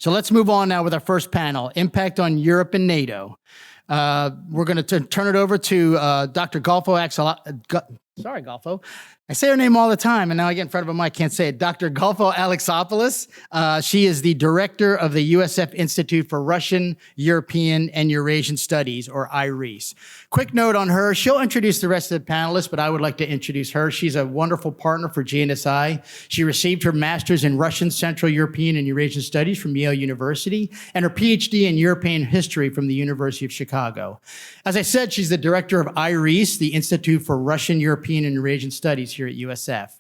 So let's move on now with our first panel, Impact on Europe and NATO. We're going to turn it over to Dr. Golfo. Sorry, Golfo. I say her name all the time, and now I get in front of a mic, can't say it. Dr. Golfo Alexopoulos. She is the director of the USF Institute for Russian, European, and Eurasian Studies, or IRES. Quick note on her. She'll introduce the rest of the panelists, but I would like to introduce her. She's a wonderful partner for GNSI. She received her master's in Russian, Central European, and Eurasian Studies from Yale University, and her PhD in European History from the University of Chicago. As I said, she's the director of IRES, the Institute for Russian, European, and Eurasian Studies here at USF.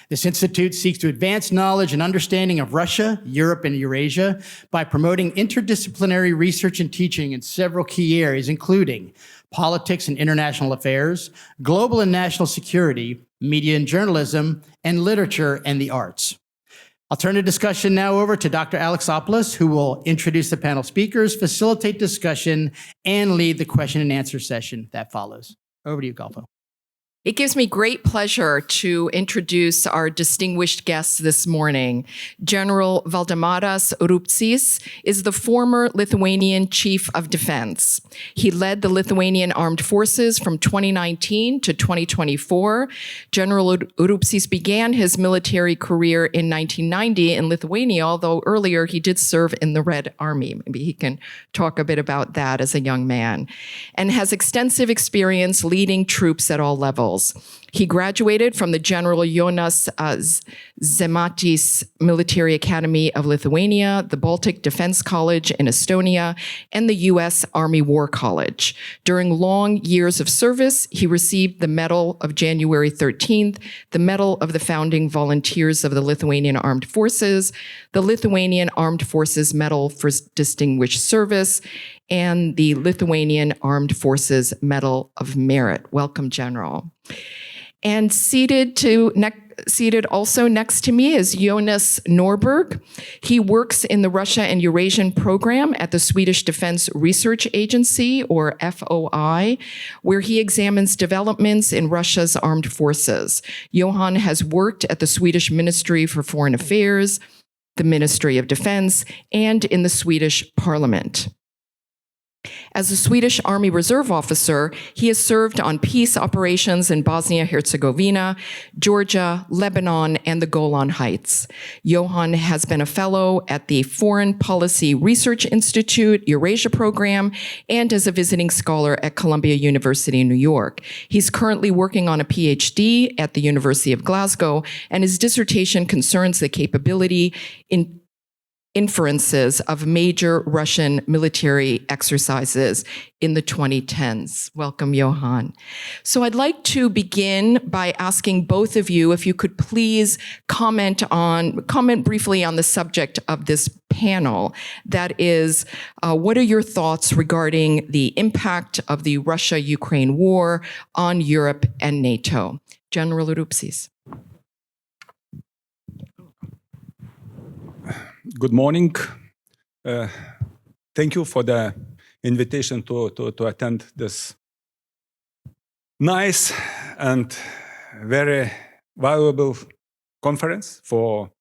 This institute seeks to advance knowledge and understanding of Russia, Europe, and Eurasia by promoting interdisciplinary research and teaching in several key areas, including politics and international affairs, global and national security, media and journalism, and literature and the arts. I'll turn the discussion now over to Dr. Alexopoulos, who will introduce the panel speakers, facilitate discussion, and lead the question and answer session that follows. Over to you, Golfo. It gives me great pleasure to introduce our distinguished guests this morning. General Valdemaras Rupsys is the former Lithuanian Chief of Defense. He led the Lithuanian Armed Forces from 2019 to 2024. General Rupsys began his military career in 1990 in Lithuania, although earlier he did serve in the Red Army. Maybe he can talk a bit about that as a young man, and has extensive experience leading troops at all levels. He graduated from the General Jonas Žemaitis Military Academy of Lithuania, the Baltic Defense College in Estonia, and the U.S. Army War College. During long years of service, he received the Medal of January 13th, the Medal of the Founding Volunteers of the Lithuanian Armed Forces, the Lithuanian Armed Forces Medal for Distinguished Service, and the Lithuanian Armed Forces Medal of Merit. Welcome, General. And seated also next to me is Johan Norberg. He works in the Russia and Eurasian program at the Swedish Defence Research Agency, or FOI, where he examines developments in Russia's armed forces. Johan has worked at the Swedish Ministry for Foreign Affairs, the Ministry of Defence, and in the Swedish Parliament. As a Swedish Army Reserve officer, he has served on peace operations in Bosnia-Herzegovina, Georgia, Lebanon, and the Golan Heights. Johan has been a fellow at the Foreign Policy Research Institute Eurasia program and as a visiting scholar at Columbia University in New York. He's currently working on a PhD at the University of Glasgow, and his dissertation concerns the capability in inferences of major Russian military exercises in the 2010s. Welcome, Johan. So I'd like to begin by asking both of you if you could please comment briefly on the subject of this panel. That is, what are your thoughts regarding the impact of the Russia-Ukraine war on Europe and NATO? General Rupsys. Good morning. Thank you for the invitation to attend this nice and very valuable conference for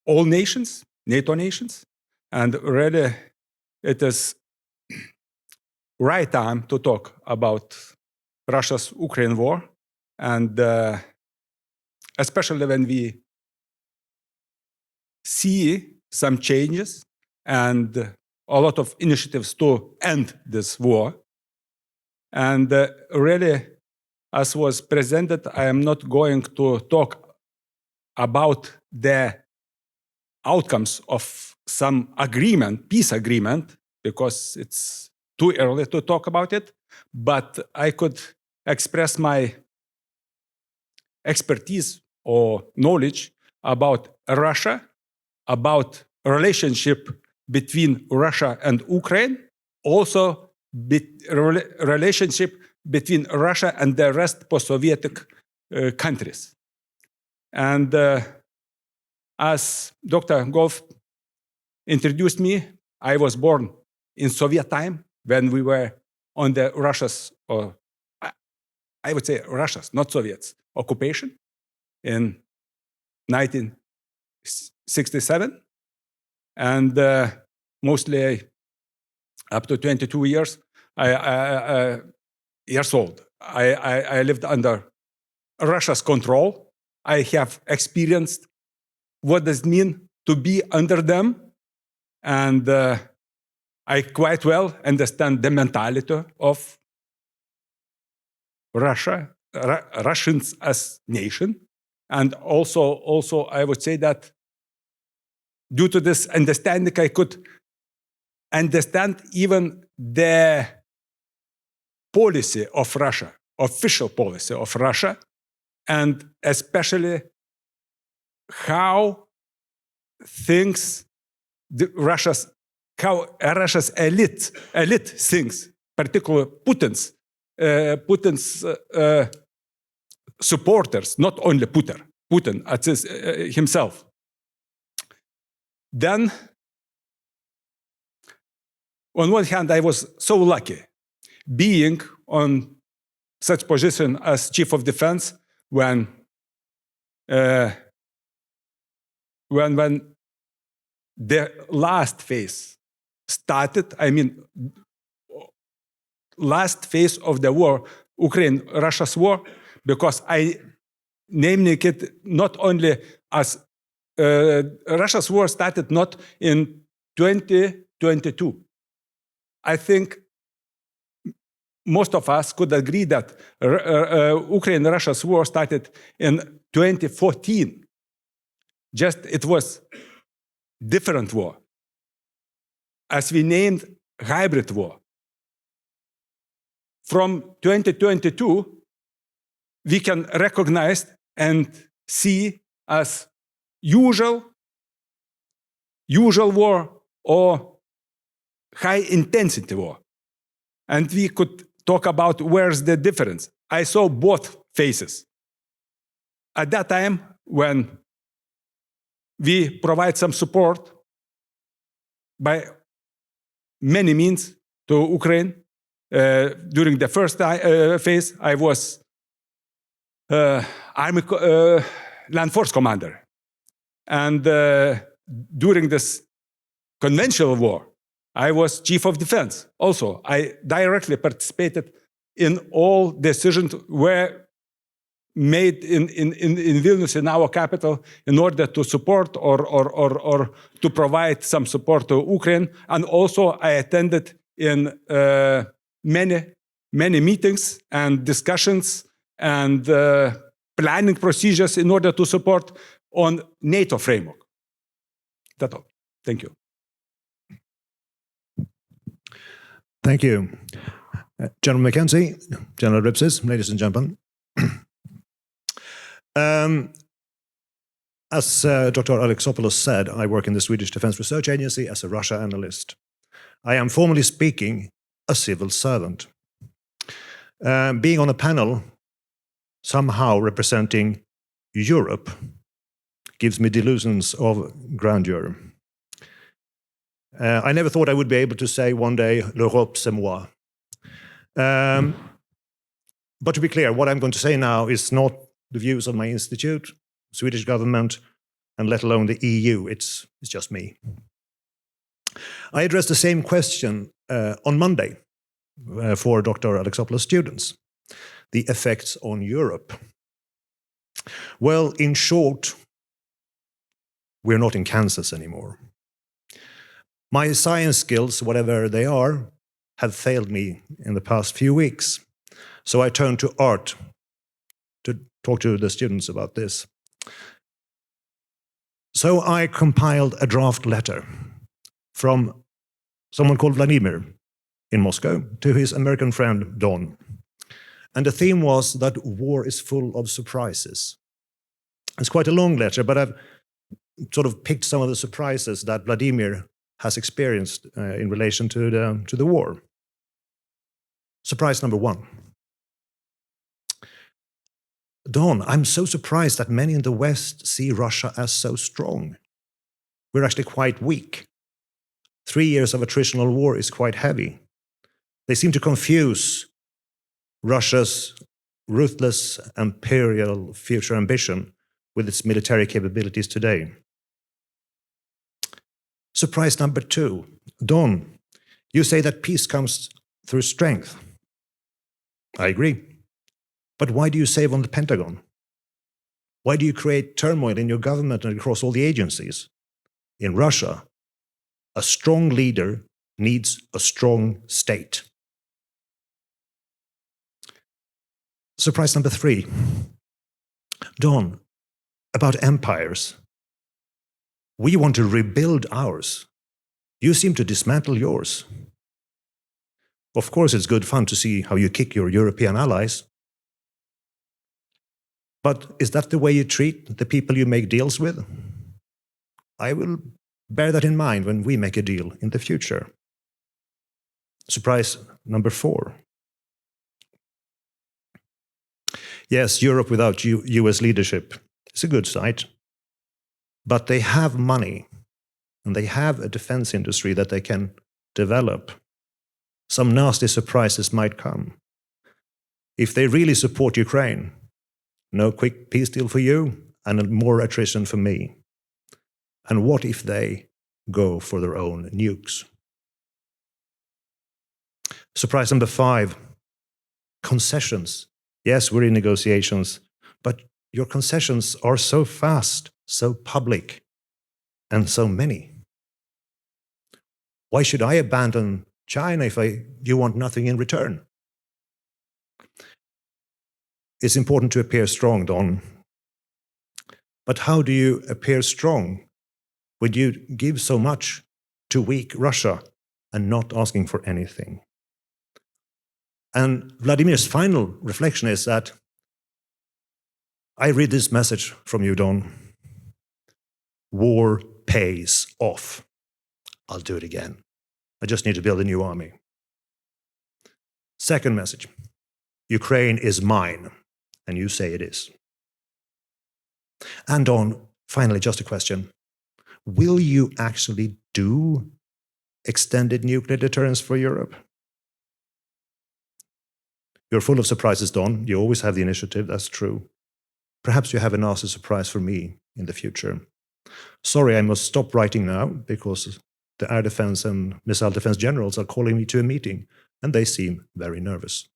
all nations, NATO nations. And really, it is right time to talk about Russia's Ukraine war, and especially when we see some changes and a lot of initiatives to end this war. And really, as was presented, I am not going to talk about the outcomes of some agreement, peace agreement, because it's too early to talk about it, but I could express my expertise or knowledge about Russia, about relationship between Russia and Ukraine, also relationship between Russia and the rest post-Soviet countries. And as Dr. Golf introduced me, I was born in Soviet time when we were on the Russia's, or I would say Russia's, not Soviets, occupation in 1967. and mostly up to 22 years years old. I lived under Russia's control. I have experienced what does it mean to be under them, and I quite well understand the mentality of Russians as nation. And also I would say that due to this understanding, I could understand even the policy of Russia, official policy of Russia, and especially how things, Russia's elite thinks, particularly Putin's supporters, not only Putin himself. Then, on one hand, I was so lucky being on such position as Chief of Defense when the last phase started, last phase of the war, Ukraine-Russia's war, because I naming it not only as Russia's war started not in 2022. I think most of us could agree that Ukraine-Russia's war started in 2014. Just it was different war, as we named hybrid war. From 2022, we can recognize and see as usual war or high intensity war. And we could talk about where's the difference. I saw both phases. At that time, when we provide some support by many means to Ukraine, during the first phase, I was Army Land Force Commander. And during this conventional war, I was Chief of Defense. Also, I directly participated in all decisions were made in Vilnius, in our capital, in order to support or to provide some support to Ukraine. And also, I attended in many meetings and discussions and planning procedures in order to support on NATO framework. That's all. Thank you. Thank you. General Mackenzie, General Rupsys, ladies and gentlemen. As Dr. Alexopoulos said, I work in the Swedish Defence Research Agency as a Russia analyst. I am formally speaking a civil servant. Being on a panel somehow representing Europe gives me delusions of grandeur. I never thought I would be able to say one day, l'Europe c'est moi. But to be clear, what I'm going to say now is not the views of my institute, Swedish government, and let alone the EU. It's just me. I addressed the same question on Monday for Dr. Alexopoulos students, the effects on Europe. Well, in short, we're not in Kansas anymore. My science skills, whatever they are, have failed me in the past few weeks. So I turned to art to talk to the students about this. So I compiled a draft letter from someone called Vladimir in Moscow to his American friend Don. And the theme was that war is full of surprises. It's quite a long letter, but I've sort of picked some of the surprises that Vladimir has experienced in relation to the war. Surprise number one. Don, I'm so surprised that many in the West see Russia as so strong. We're actually quite weak. 3 years of attritional war is quite heavy. They seem to confuse Russia's ruthless imperial future ambition with its military capabilities today. Surprise number 2. Don, you say that peace comes through strength. I agree. But why do you save on the Pentagon? Why do you create turmoil in your government and across all the agencies? In Russia, a strong leader needs a strong state. Surprise number 3. Don, about empires. We want to rebuild ours. You seem to dismantle yours. Of course, it's good fun to see how you kick your European allies. But is that the way you treat the people you make deals with? I will bear that in mind when we make a deal in the future. Surprise number 4. Yes, Europe without US leadership is a good sight. But they have money, and they have a defense industry that they can develop. Some nasty surprises might come. If they really support Ukraine, no quick peace deal for you, and more attrition for me. And what if they go for their own nukes? Surprise number 5, concessions. Yes, we're in negotiations, but your concessions are so fast, so public, and so many. Why should I abandon China if you want nothing in return? It's important to appear strong, Don. But how do you appear strong when you give so much to weak Russia and not asking for anything? And Vladimir's final reflection is that I read this message from you, Don. War pays off. I'll do it again. I just need to build a new army. Second message. Ukraine is mine, and you say it is. And Don, finally, just a question. Will you actually do extended nuclear deterrence for Europe? You're full of surprises, Don. You always have the initiative, that's true. Perhaps you have a nasty surprise for me in the future. Sorry, I must stop writing now because the air defense and missile defense generals are calling me to a meeting, and they seem very nervous.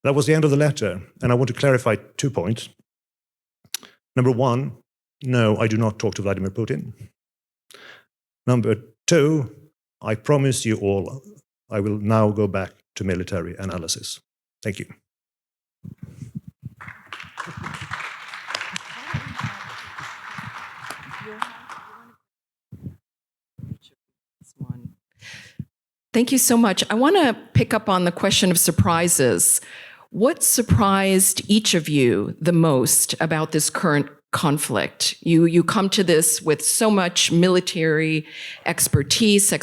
That was the end of the letter, and I want to clarify 2 points. Number 1, no, I do not talk to Vladimir Putin. Number 2, I promise you all, I will now go back to military analysis. Thank you. Thank you so much. I want to pick up on the question of surprises. What surprised each of you the most about this current conflict? You come to this with so much military expertise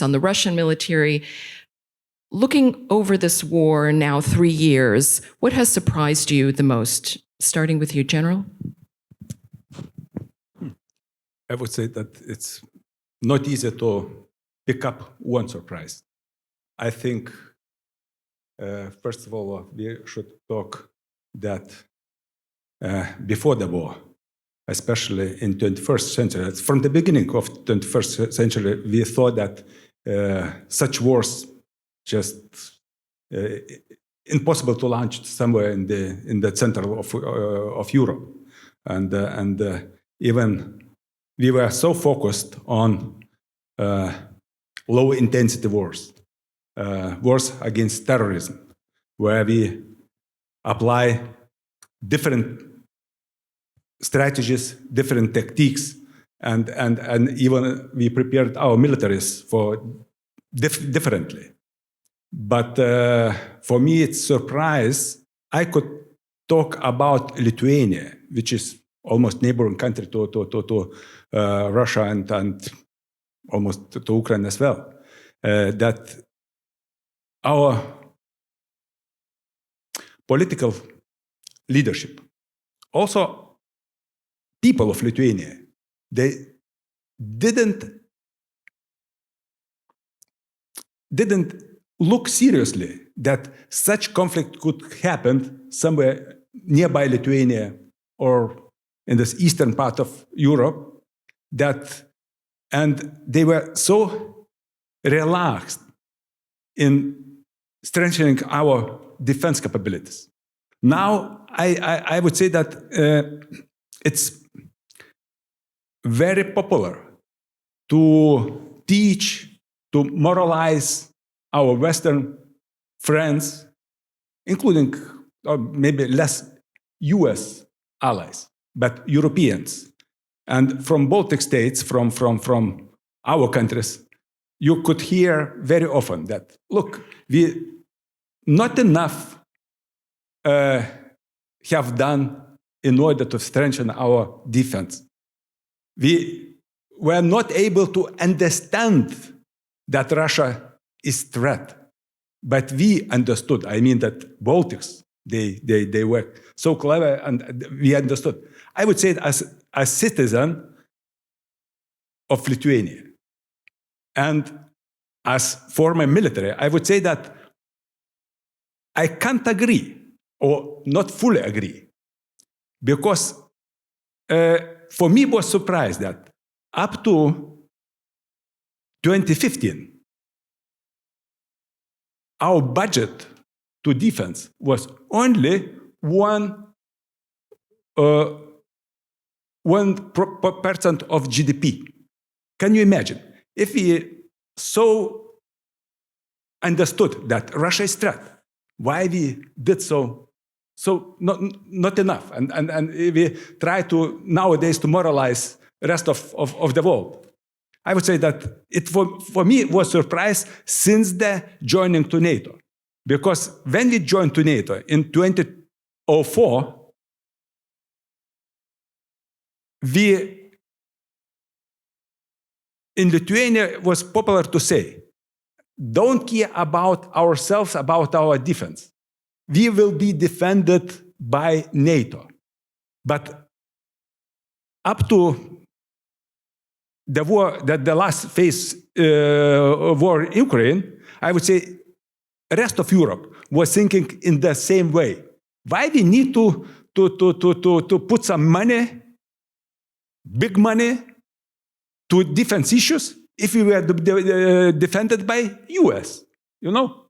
on the Russian military. Looking over this war now 3 years, what has surprised you the most? Starting with you, General. I would say that it's not easy to pick up one surprise. I think, first of all, we should talk that before the war, especially in 21st century, from the beginning of 21st century, we thought that such wars just impossible to launch somewhere in the center of Europe, and even we were so focused on low-intensity wars, wars against terrorism, where we apply different strategies, different techniques, and even we prepared our militaries for differently. But for me, it's a surprise. I could talk about Lithuania, which is almost neighboring country to Russia and almost to Ukraine as well, that our political leadership, also people of Lithuania, they didn't look seriously that such conflict could happen somewhere nearby Lithuania or in this eastern part of Europe, and they were so relaxed in strengthening our defense capabilities. Now, I would say that it's very popular to teach, to moralize our Western friends, including maybe less US allies, but Europeans. And from Baltic states, from our countries, you could hear very often that, look, we not enough have done in order to strengthen our defense. We were not able to understand that Russia is threat, but we understood. I mean that Baltics, they were so clever and we understood. I would say as a citizen of Lithuania and as former military, I would say that I can't agree or not fully agree, because for me it was a surprise that up to 2015, our budget to defense was only 1% of GDP. Can you imagine? If we so understood that Russia is threat, why we did so not enough, and we try to nowadays to moralize the rest of the world. I would say that it for me was a surprise since the joining to NATO, because when we joined to NATO in 2004, we in Lithuania was popular to say, don't care about ourselves, about our defense. We will be defended by NATO. But up to the war, the last phase war in Ukraine, I would say the rest of Europe was thinking in the same way. Why we need to put some money, big money, to defense issues if we were defended by US, you know?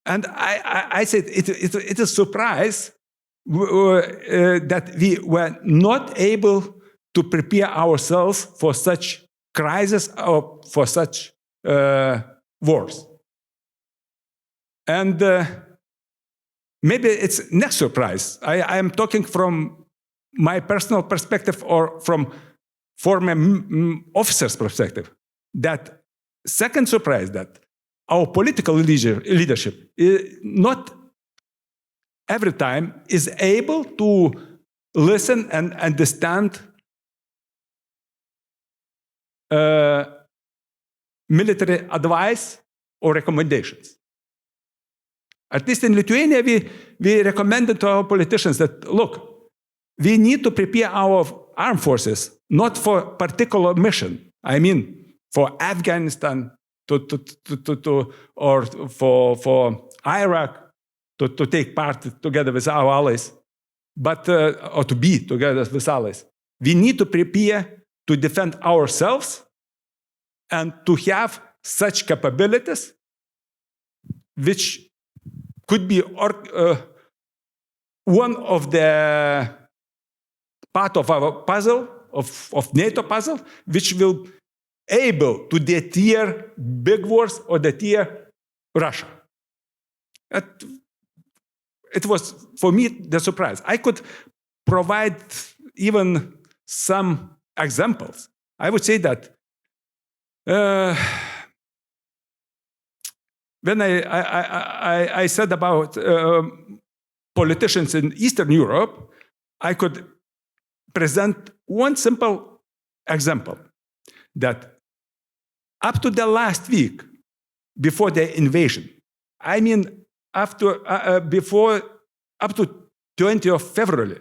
And I said it's a surprise that we were not able to prepare ourselves for such crisis or for such wars. And maybe it's next surprise. I am talking from my personal perspective or from former officers' perspective. That second surprise that our political leadership not every time is able to listen and understand military advice or recommendations. At least in Lithuania, we recommended to our politicians that, look, we need to prepare our armed forces not for a particular mission. I mean, for Afghanistan, or for Iraq, to take part together with our allies, but or to be together with allies. We need to prepare to defend ourselves and to have such capabilities, which could be one of the part of our puzzle, of NATO puzzle, which will able to deter big wars or deter Russia. It was, for me, the surprise. I could provide even some examples. I would say that when I said about politicians in Eastern Europe, I could present one simple example, that up to the last week before the invasion, I mean after before up to 20th of February,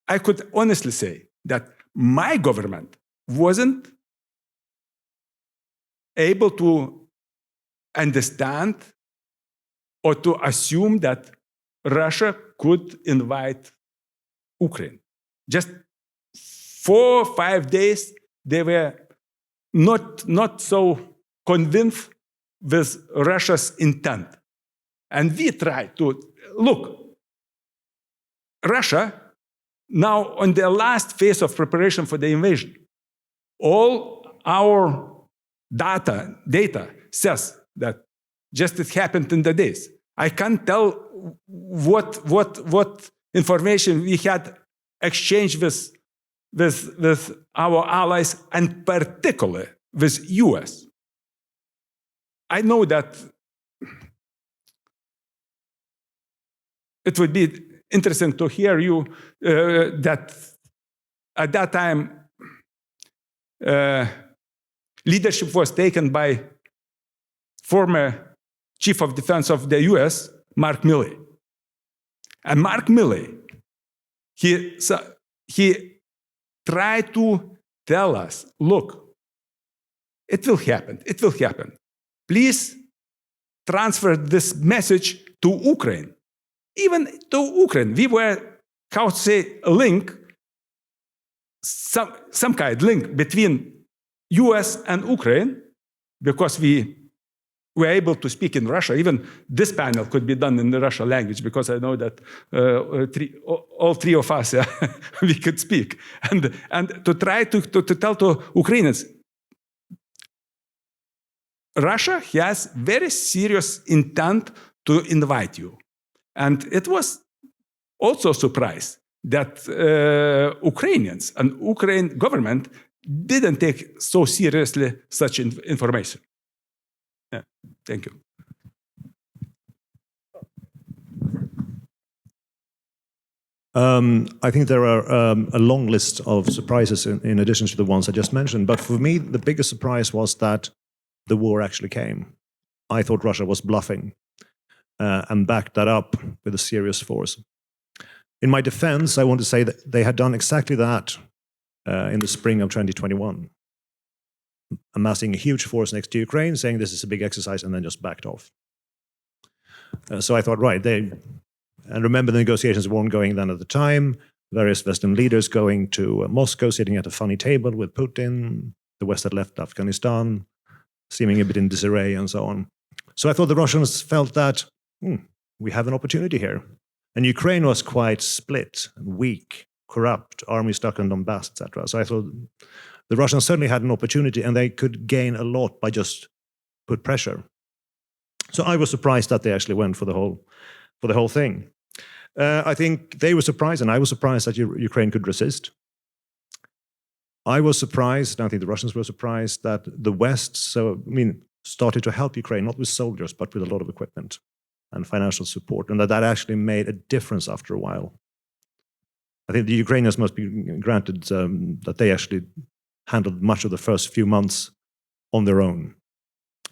I could honestly say that my government wasn't able to understand or to assume that Russia could invade Ukraine. Just 4 or 5 days, they were not so convinced with Russia's intent. And we tried to look. Russia, now on the last phase of preparation for the invasion, all our data says that just it happened in the days. I can't tell what information we had exchanged with our allies, and particularly with US. I know that it would be interesting to hear you that at that time leadership was taken by former Chief of Defense of the US, Mark Milley. And Mark Milley, he tried to tell us, look, it will happen. Please transfer this message to Ukraine. Even to Ukraine, we were, how to say, a link, some kind of link between US and Ukraine, because we were able to speak in Russia. Even this panel could be done in the Russian language, because I know that all three of us, we could speak. And to try to tell to Ukrainians, Russia has very serious intent to invite you. And it was also a surprise that Ukrainians and Ukraine government didn't take so seriously such information. Yeah, thank you. I think there are a long list of surprises in addition to the ones I just mentioned. But for me, the biggest surprise was that the war actually came. I thought Russia was bluffing and backed that up with a serious force. In my defense, I want to say that they had done exactly that in the spring of 2021, amassing a huge force next to Ukraine, saying this is a big exercise, and then just backed off. So I thought, right, and remember the negotiations were ongoing then at the time, various Western leaders going to Moscow, sitting at a funny table with Putin, the West had left Afghanistan, seeming a bit in disarray and so on. So I thought the Russians felt that, we have an opportunity here. And Ukraine was quite split, weak, corrupt, army stuck in Donbass, etc. So I thought the Russians certainly had an opportunity, and they could gain a lot by just put pressure. So I was surprised that they actually went for the whole thing. I think they were surprised, and I was surprised that Ukraine could resist. I was surprised, and I think the Russians were surprised, that the West started to help Ukraine, not with soldiers, but with a lot of equipment and financial support, and that actually made a difference after a while. I think the Ukrainians must be granted that they actually handled much of the first few months on their own,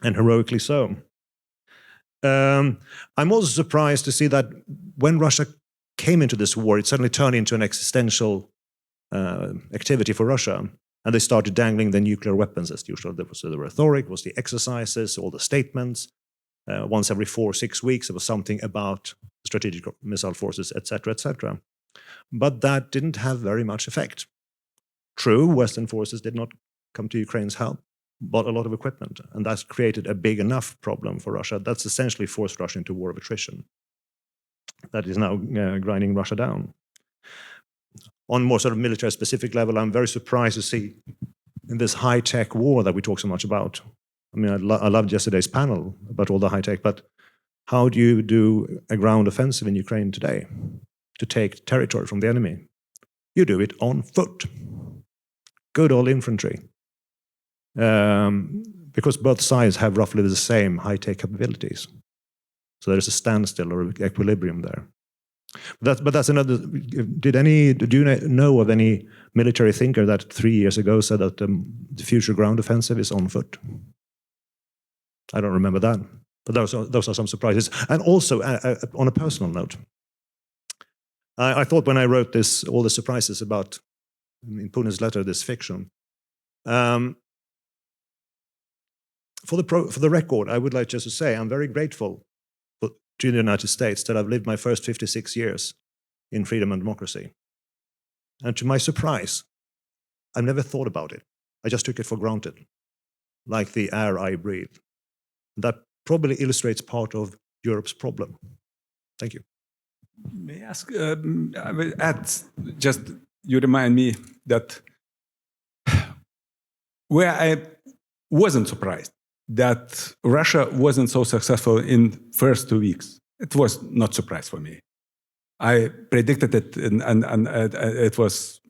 and heroically so. I'm also surprised to see that when Russia came into this war, it suddenly turned into an existential activity for Russia, and they started dangling the nuclear weapons as usual. There was the rhetoric, was the exercises, all the statements. Once every 4 or 6 weeks, there was something about strategic missile forces, etc., etc. But that didn't have very much effect. True, Western forces did not come to Ukraine's help, but a lot of equipment, and that's created a big enough problem for Russia. That's essentially forced Russia into war of attrition. That is now grinding Russia down. On more sort of military specific level, I'm very surprised to see in this high-tech war that we talk so much about. I mean, I loved yesterday's panel about all the high-tech, but how do you do a ground offensive in Ukraine today to take territory from the enemy? You do it on foot. Good old infantry. Because both sides have roughly the same high-tech capabilities. So there's a standstill or equilibrium there. But that's another. Do you know of any military thinker that 3 years ago said that the future ground offensive is on foot? I don't remember that. But those are some surprises. And also, on a personal note, I thought when I wrote all the surprises about, in Putin's letter, this fiction. For the record, I would like just to say I'm very grateful to the United States that I've lived my first 56 years in freedom and democracy. And to my surprise, I've never thought about it. I just took it for granted, like the air I breathe. That probably illustrates part of Europe's problem. Thank you. May I ask, I will add, just you remind me that where I wasn't surprised that Russia wasn't so successful in first 2 weeks. It was not a surprise for me. I predicted it, and it was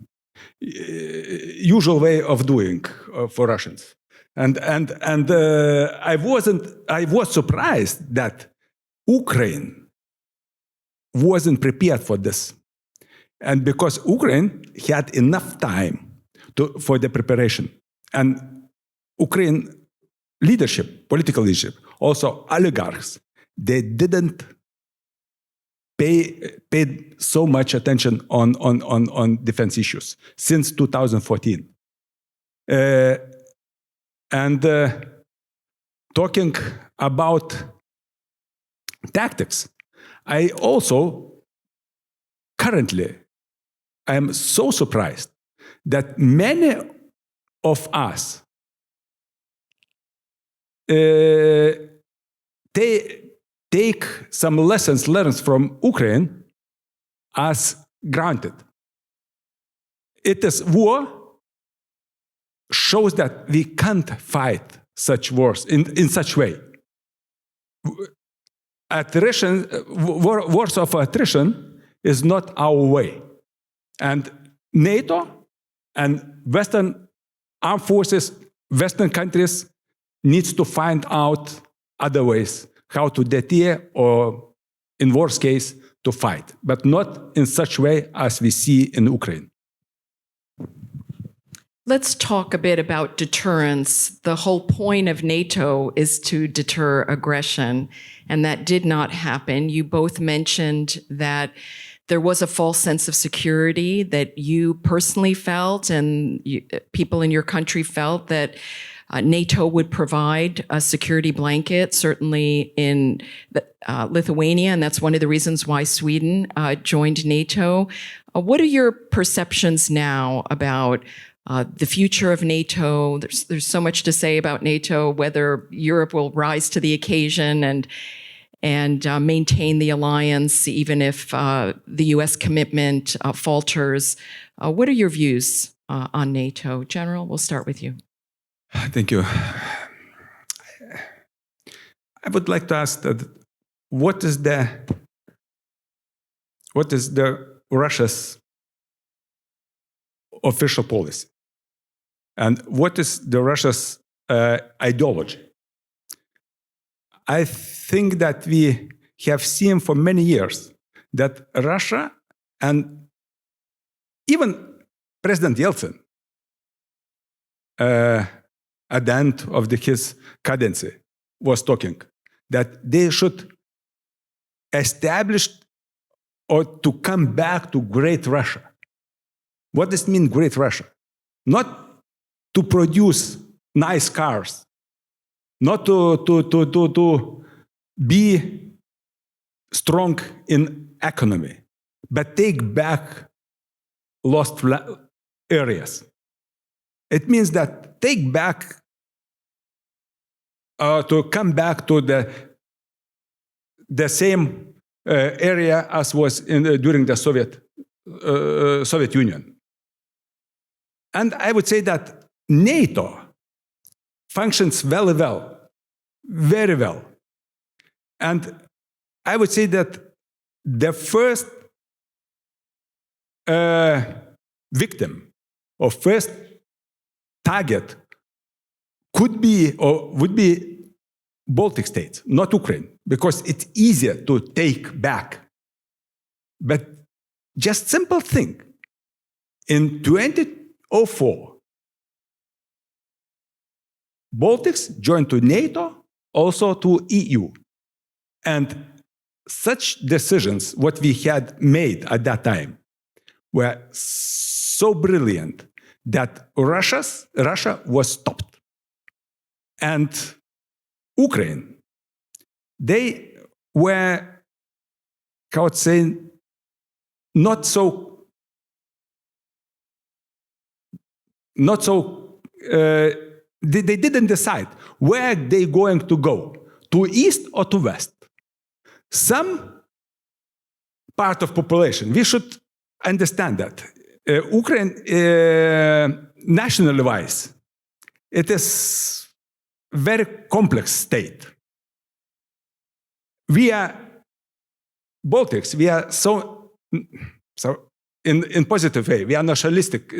usual way of doing for Russians. And I was surprised that Ukraine wasn't prepared for this. And because Ukraine had enough time for the preparation. And Ukraine leadership, political leadership, also oligarchs, they didn't paid so much attention on defense issues since 2014. Talking about tactics, I also currently I am so surprised that many of us take some lessons learned from Ukraine as granted. It is war shows that we can't fight such wars in such way. Attrition, wars of attrition is not our way. And NATO and Western armed forces, Western countries needs to find out other ways how to deter or, in worst case, to fight, but not in such way as we see in Ukraine. Let's talk a bit about deterrence. The whole point of NATO is to deter aggression, and that did not happen. You both mentioned that there was a false sense of security that you personally felt and people in your country felt that NATO would provide a security blanket, certainly in Lithuania, and that's one of the reasons why Sweden joined NATO. What are your perceptions now about the future of NATO? There's so much to say about NATO, whether Europe will rise to the occasion and maintain the alliance, even if the U.S. commitment falters. What are your views on NATO? General, we'll start with you. Thank you. I would like to ask that what is the Russia's official policy, and what is the Russia's ideology? I think that we have seen for many years that Russia and even President Yeltsin at the end of his cadency was talking that they should establish or to come back to Great Russia. What does it mean, Great Russia? Not to produce nice cars, not to be strong in economy, but take back lost areas. It means that take back, to come back to the same area as was during the Soviet Union. And I would say that NATO functions very well. And I would say that the first victim or first target could be or would be Baltic states, not Ukraine, because it's easier to take back. But just simple thing. In 2004, Baltics joined to NATO, also to EU. And such decisions, what we had made at that time, were so brilliant that Russia was stopped. And Ukraine, they were, how to say, not so, they didn't decide where they're going to go, to east or to west. Some part of population, we should understand that. Ukraine, national-wise, it is very complex state. We are Baltics, we are so in positive way, we are nationalistic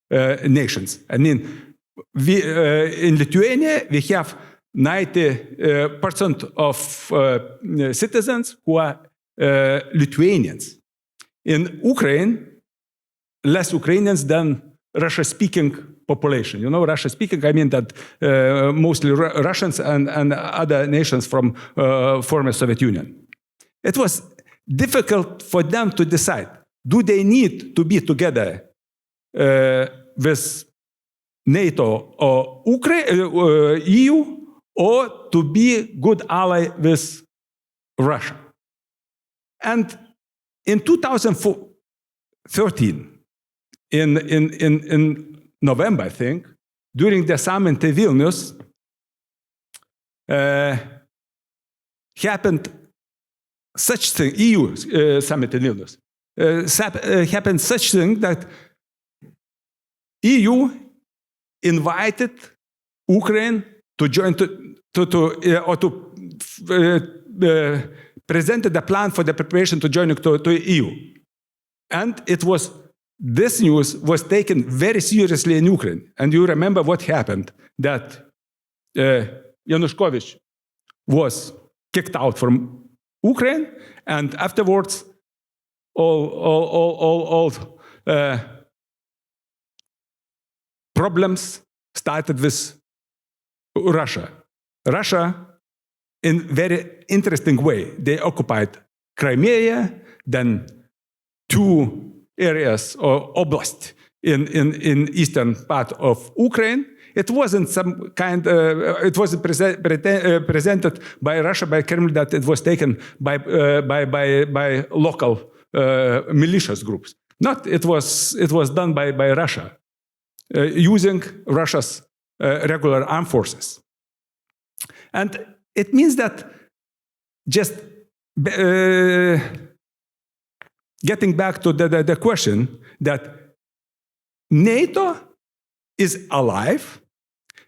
nations. I mean, we, in Lithuania, we have 90% of citizens who are Lithuanians. In Ukraine, less Ukrainians than Russia-speaking population. You know, Russia-speaking, I mean that mostly Russians and other nations from former Soviet Union. It was difficult for them to decide, do they need to be together with NATO or EU, or to be good ally with Russia? And in 2013, in November, I think, during the summit in Vilnius, happened such thing, EU summit in Vilnius, happened such thing that EU invited Ukraine to join presented a plan for the preparation to join to EU. And it was, this news was taken very seriously in Ukraine. And you remember what happened, that Yanukovych was kicked out from Ukraine, and afterwards all problems started with Russia. Russia, in very interesting way, they occupied Crimea, then 2 areas or oblast in eastern part of Ukraine. It wasn't some kind. It wasn't presented by Russia, by Kremlin, that it was taken by local militias groups. Not. It was done by Russia, using Russia's regular armed forces. And it means that just getting back to the question that NATO is alive,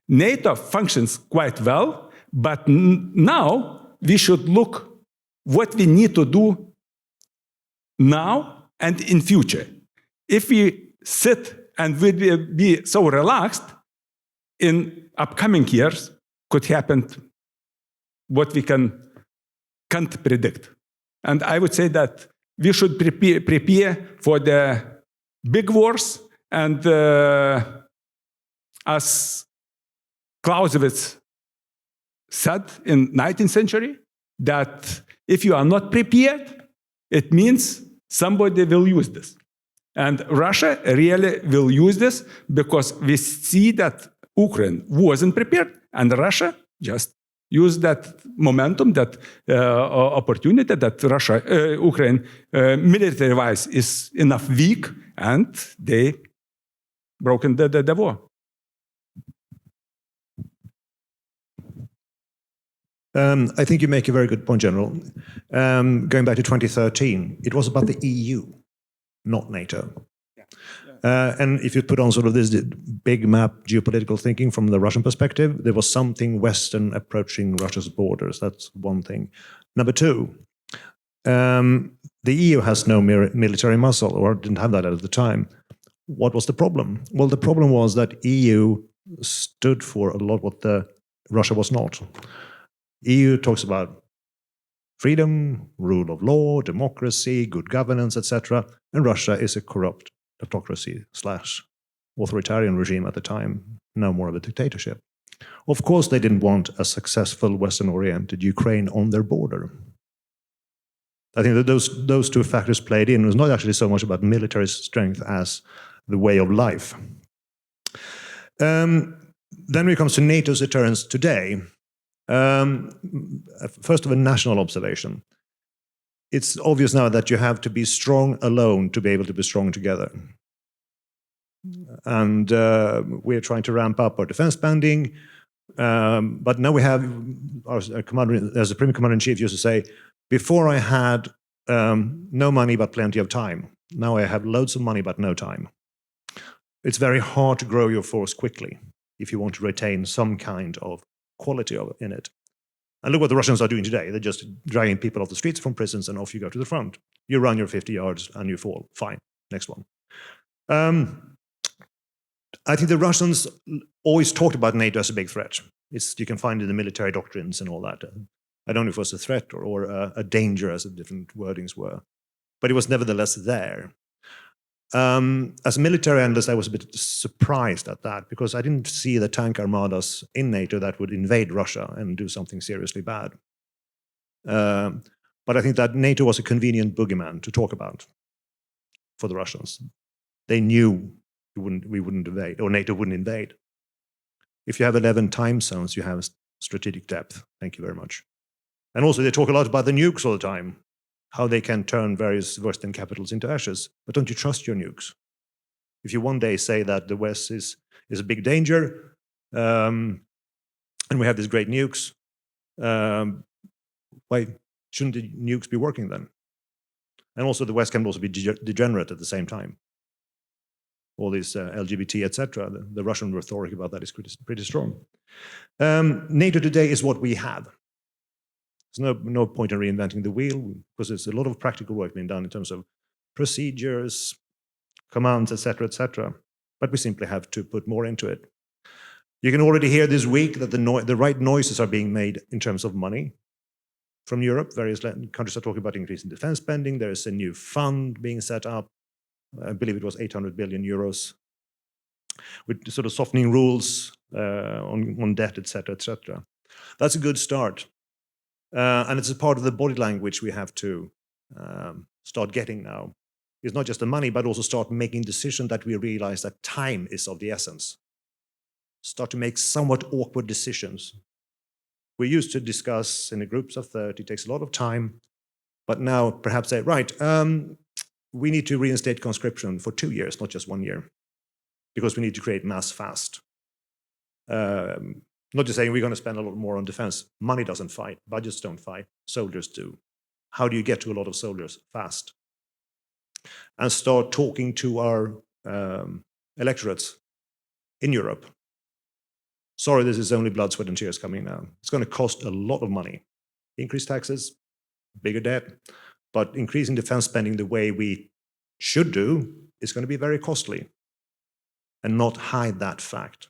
NATO functions quite well, but now we should look what we need to do now and in future. If we sit and we'll be so relaxed, in upcoming years could happen what we can't predict. And I would say that we should prepare for the big wars, and as Clausewitz said in 19th century, that if you are not prepared, it means somebody will use this. And Russia really will use this, because we see that Ukraine wasn't prepared, and Russia just used that momentum, that opportunity that Russia, Ukraine, military-wise is enough weak, and they broken the war. I think you make a very good point, General. Going back to 2013, it was about the EU, not NATO. And if you put on sort of this big map geopolitical thinking from the Russian perspective, there was something Western approaching Russia's borders. That's one thing. Number two, the EU has no military muscle, or didn't have that at the time. What was the problem? Well, the problem was that EU stood for a lot what Russia was not. EU talks about freedom, rule of law, democracy, good governance, etc. And Russia is a corrupt autocracy / authoritarian regime at the time, no more of a dictatorship. Of course, they didn't want a successful Western-oriented Ukraine on their border. I think that those two factors played in. It was not actually so much about military strength as the way of life. Then when it comes to NATO's deterrence today, first of a national observation. It's obvious now that you have to be strong alone to be able to be strong together. And we're trying to ramp up our defense spending. But now we have our commander, as the Premier Commander-in-Chief used to say, before I had no money but plenty of time. Now I have loads of money but no time. It's very hard to grow your force quickly if you want to retain some kind of quality in it. And look what the Russians are doing today. They're just dragging people off the streets from prisons and off you go to the front. You run your 50 yards and you fall. Fine. Next one. I think the Russians always talked about NATO as a big threat. You can find it in the military doctrines and all that. I don't know if it was a threat or a danger, as the different wordings were. But it was nevertheless there. As a military analyst, I was a bit surprised at that because I didn't see the tank armadas in NATO that would invade Russia and do something seriously bad. But I think that NATO was a convenient boogeyman to talk about for the Russians. They knew we wouldn't invade, or NATO wouldn't invade. If you have 11 time zones, you have strategic depth. Thank you very much. And also, they talk a lot about the nukes all the time, how they can turn various Western capitals into ashes. But don't you trust your nukes? If you one day say that the West is a big danger, and we have these great nukes, why shouldn't the nukes be working then? And also, the West can also be degenerate at the same time. All these LGBT, etc. The Russian rhetoric about that is pretty strong. NATO today is what we have. There's no point in reinventing the wheel because there's a lot of practical work being done in terms of procedures, commands, etc., etc. But we simply have to put more into it. You can already hear this week that the right noises are being made in terms of money from Europe. Various countries are talking about increasing defense spending. There is a new fund being set up. I believe it was 800 billion euros, with sort of softening rules on debt, etc., etc. That's a good start. And it's a part of the body language we have to start getting now. It's not just the money, but also start making decisions that we realize that time is of the essence. Start to make somewhat awkward decisions. We used to discuss in the groups of 30, it takes a lot of time, but now perhaps say, right, we need to reinstate conscription for 2 years, not just 1 year, because we need to create mass fast. Not just saying we're going to spend a lot more on defense. Money doesn't fight. Budgets don't fight. Soldiers do. How do you get to a lot of soldiers fast? And start talking to our electorates in Europe. Sorry, this is only blood, sweat, and tears coming now. It's going to cost a lot of money. Increased taxes, bigger debt, but increasing defense spending the way we should do is going to be very costly. And not hide that fact.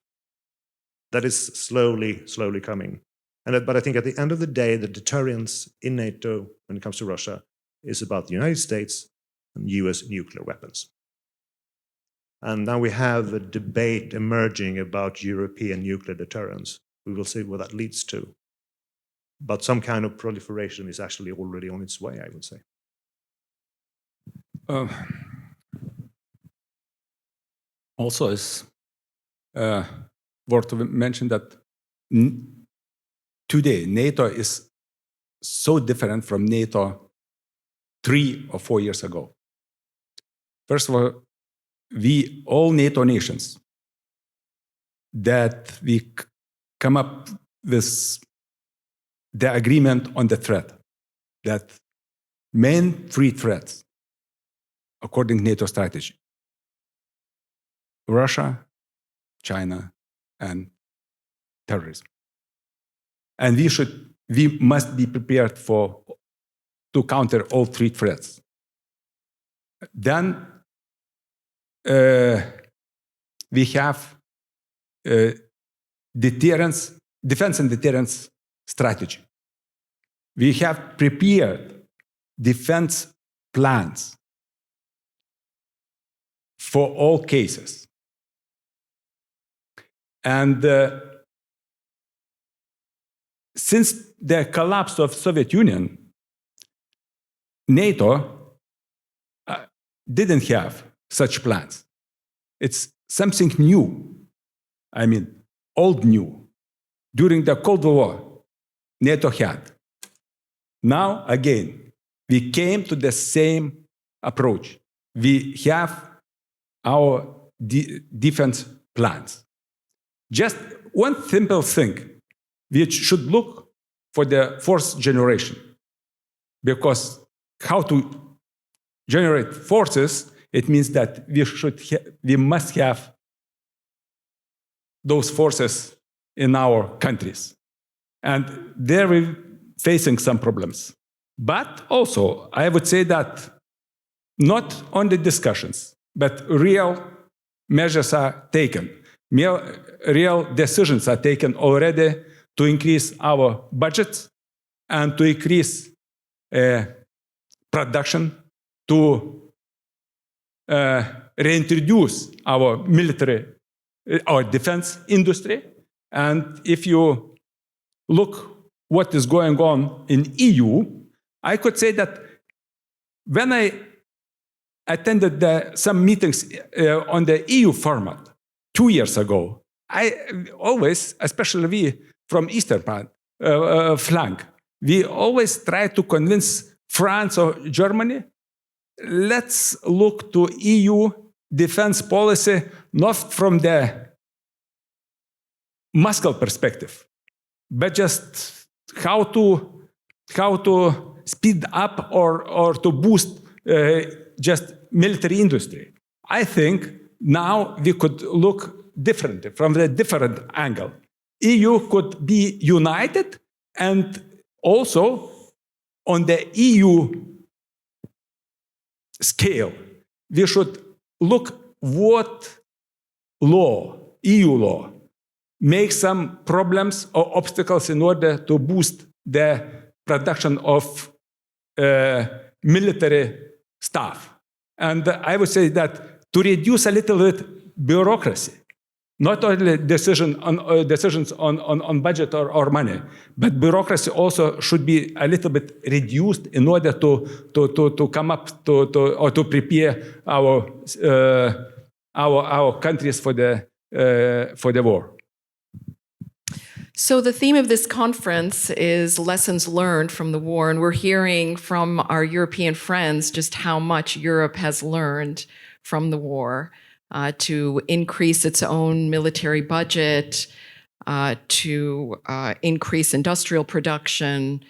That is slowly coming. But I think at the end of the day, the deterrence in NATO when it comes to Russia is about the United States and US nuclear weapons. And now we have a debate emerging about European nuclear deterrence. We will see what that leads to. But some kind of proliferation is actually already on its way, I would say. Also, is worth to mention that today NATO is so different from NATO 3 or 4 years ago. First of all, all NATO nations that we come up with the agreement on the threat, that main 3 threats, according to NATO strategy: Russia, China, and terrorism. And we must be prepared to counter all 3 threats. Then we have defense and deterrence strategy. We have prepared defense plans for all cases. And since the collapse of Soviet Union, NATO didn't have such plans. It's something new. I mean, old new. During the Cold War, NATO had. Now, again, we came to the same approach. We have our defense plans. Just one simple thing, we should look for the fourth generation, because how to generate forces, it means that we must have those forces in our countries. And there we're facing some problems. But also, I would say that not only discussions, but real measures are taken. Real decisions are taken already to increase our budgets and to increase production, to reintroduce our military, our defense industry. And if you look what is going on in EU, I could say that when I attended some meetings on the EU format 2 years ago, I always, especially we from Eastern flank, we always try to convince France or Germany, let's look to EU defense policy not from the Moscow perspective, but just how to speed up or to boost just military industry. I think now we could look differently, from a different angle. EU could be united, and also on the EU scale, we should look what law, EU law, makes some problems or obstacles in order to boost the production of military staff. And I would say that to reduce a little bit bureaucracy, not only decisions on budget or money, but bureaucracy also should be a little bit reduced in order to come up or to prepare our countries for the war. So the theme of this conference is lessons learned from the war, and we're hearing from our European friends just how much Europe has learned from the war. To increase its own military budget, to increase industrial production,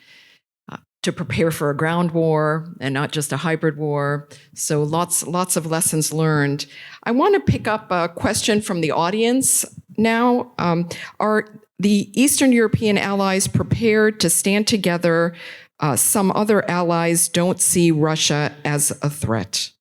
to prepare for a ground war and not just a hybrid war. So lots of lessons learned. I want to pick up a question from the audience now. Are the Eastern European allies prepared to stand together? Some other allies don't see Russia as a threat.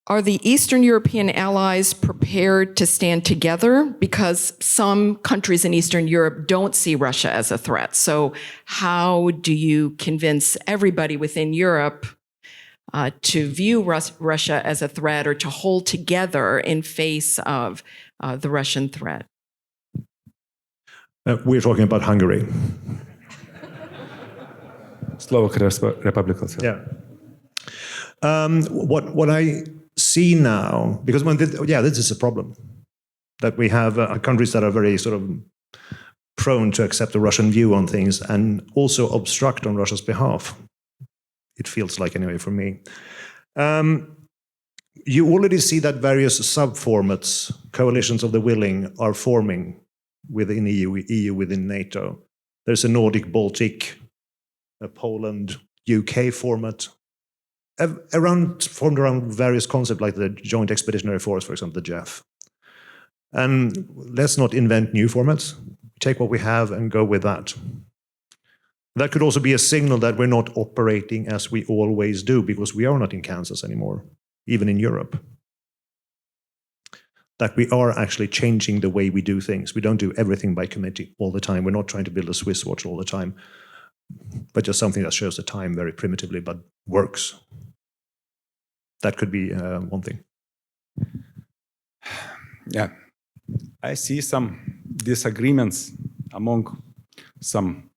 Are the Eastern European allies prepared to stand together? Because some countries in Eastern Europe don't see Russia as a threat. So how do you convince everybody within Europe to view Russia as a threat, or to hold together in face of the Russian threat? We're talking about Hungary. Slovak Republic. Yeah. What I see now, because this is a problem, that we have countries that are very sort of prone to accept the Russian view on things and also obstruct on Russia's behalf. It feels like, anyway, for me. You already see that various sub-formats, coalitions of the willing, are forming within EU within NATO. There's a Nordic-Baltic, a Poland-UK format, formed around various concepts like the Joint Expeditionary Force, for example, the JEF. And let's not invent new formats. Take what we have and go with that. That could also be a signal that we're not operating as we always do, because we are not in Kansas anymore, even in Europe. That we are actually changing the way we do things. We don't do everything by committee all the time. We're not trying to build a Swiss watch all the time, but just something that shows the time very primitively, but works. That could be one thing. Yeah, I see some disagreements among some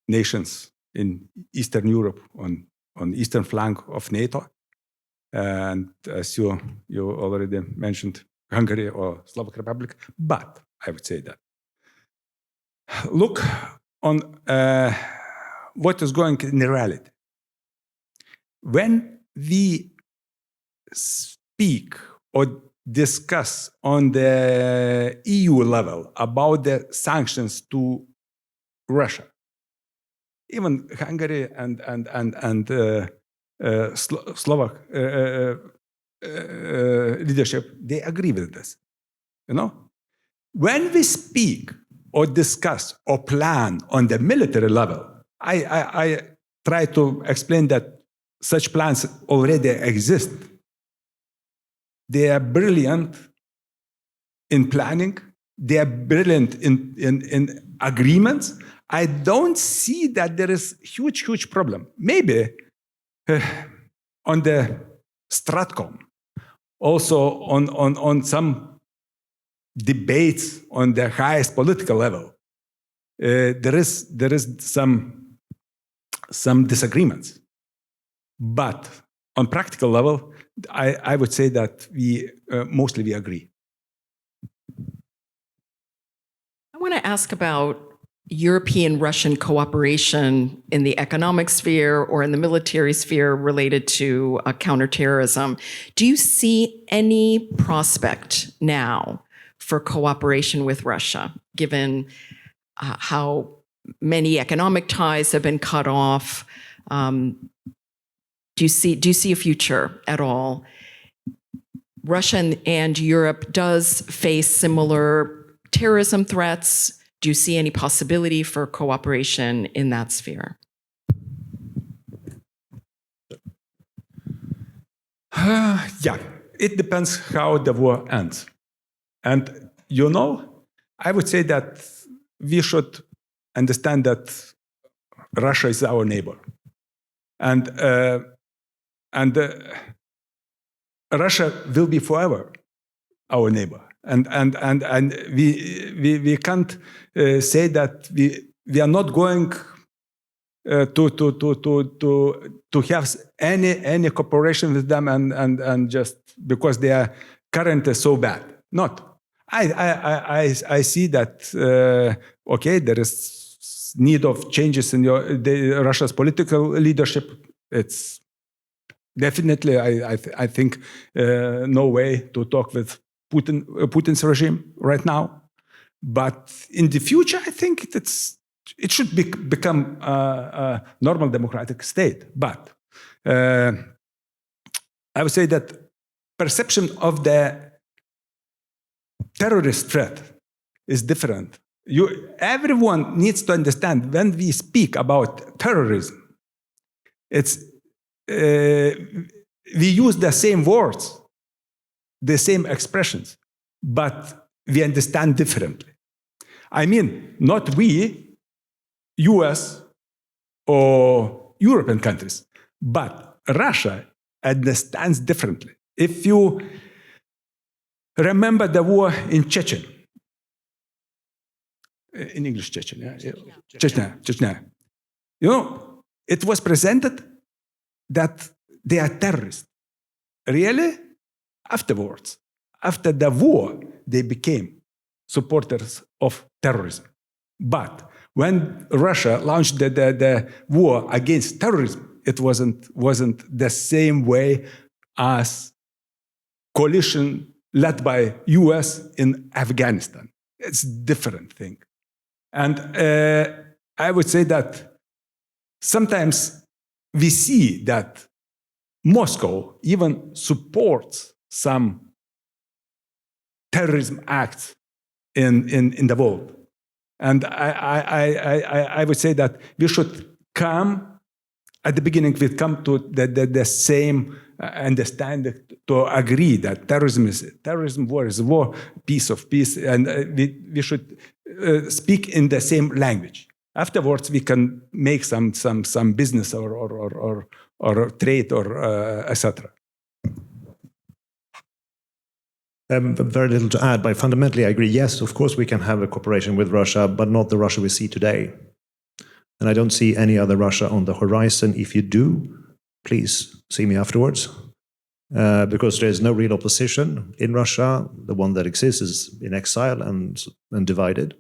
nations in Eastern Europe on eastern flank of NATO. And as you already mentioned, Hungary or Slovak Republic. But I would say that look on what is going in reality. when we speak or discuss on the EU level about the sanctions to Russia, even Hungary and Slovak leadership, they agree with this. When we speak or discuss or plan on the military level, I try to explain that such plans already exist. They are brilliant in planning. They are brilliant in agreements. I don't see that there is huge problem. Maybe on the Stratcom, also on some debates on the highest political level, there is some disagreements. But on practical level, I would say that we mostly agree. I want to ask about European-Russian cooperation in the economic sphere or in the military sphere related to counterterrorism. Do you see any prospect now for cooperation with Russia, given how many economic ties have been cut off? Do you see a future at all? Russia and Europe does face similar terrorism threats. Do you see any possibility for cooperation in that sphere? Yeah, it depends how the war ends. And I would say that we should understand that Russia is our neighbor. And Russia will be forever our neighbor. And we can't say that we are not going to have any cooperation with them and just because they are currently so bad. Not. I see that okay, there is need of changes in Russia's political leadership. It's definitely I think no way to talk with Putin's regime right now, but in the future I think it should become a normal democratic state. But I would say that perception of the terrorist threat is different. Everyone needs to understand when we speak about terrorism, we use the same words, the same expressions, but we understand differently. I mean, not we, US or European countries, but Russia understands differently. If you remember the war in Chechen, in English, Chechen, yeah? Chechnya. It was presented that they are terrorists. Really? Afterwards, after the war, they became supporters of terrorism. But when Russia launched the war against terrorism, it wasn't the same way as coalition led by US in Afghanistan. It's a different thing. And I would say that sometimes we see that Moscow even supports some terrorism acts in the world. And I would say that we should come, at the beginning, we come to the same understanding, to agree that terrorism is terrorism, war is war, peace of peace, and we should speak in the same language. Afterwards, we can make some business or trade or etc. Very little to add, but fundamentally I agree. Yes, of course we can have a cooperation with Russia, but not the Russia we see today. And I don't see any other Russia on the horizon. If you do, please see me afterwards. Because there is no real opposition in Russia. The one that exists is in exile and divided.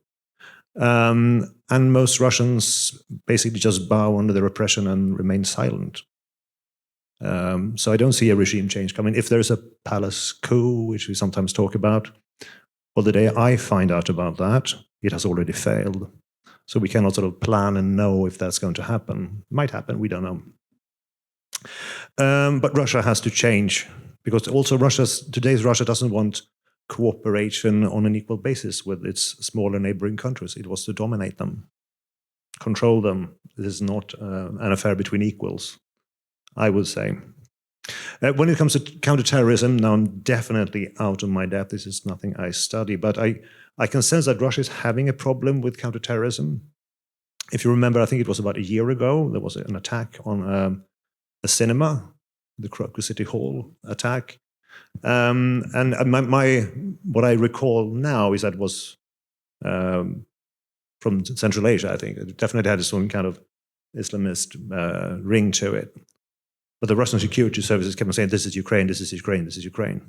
And most Russians basically just bow under the repression and remain silent. So I don't see a regime change coming. If there's a palace coup, which we sometimes talk about, well, the day I find out about that, it has already failed. So we cannot sort of plan and know if that's going to happen. Might happen, we don't know. But Russia has to change, because also today's Russia doesn't want cooperation on an equal basis with its smaller neighboring countries. It wants to dominate them, control them. This is not an affair between equals, I would say. When it comes to counterterrorism, now I'm definitely out of my depth. This is nothing I study, but I can sense that Russia is having a problem with counterterrorism. If you remember, I think it was about a year ago, there was an attack on a cinema, the Krakow City Hall attack. And what I recall now is that it was from Central Asia, I think. It definitely had some kind of Islamist ring to it. But the Russian security services kept on saying, this is Ukraine, this is Ukraine, this is Ukraine.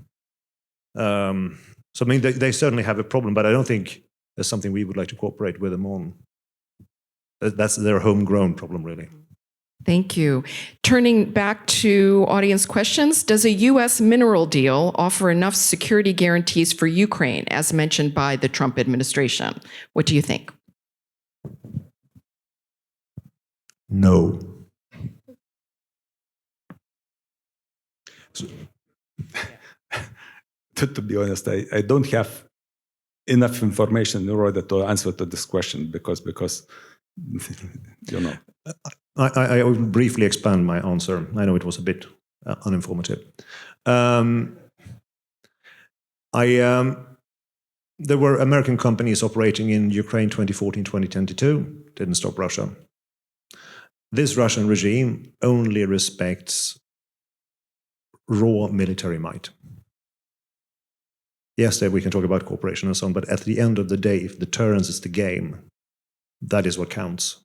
So, I mean, they certainly have a problem, but I don't think there's something we would like to cooperate with them on. That's their homegrown problem, really. Thank you. Turning back to audience questions, does a U.S. mineral deal offer enough security guarantees for Ukraine, as mentioned by the Trump administration? What do you think? No. So, to be honest, I don't have enough information in order to answer to this question because you know. I will briefly expand my answer. I know it was a bit uninformative. There were American companies operating in Ukraine 2014, 2022, didn't stop Russia. This Russian regime only respects raw military might. Yes, we can talk about cooperation and so on, but at the end of the day, if deterrence is the game, that is what counts.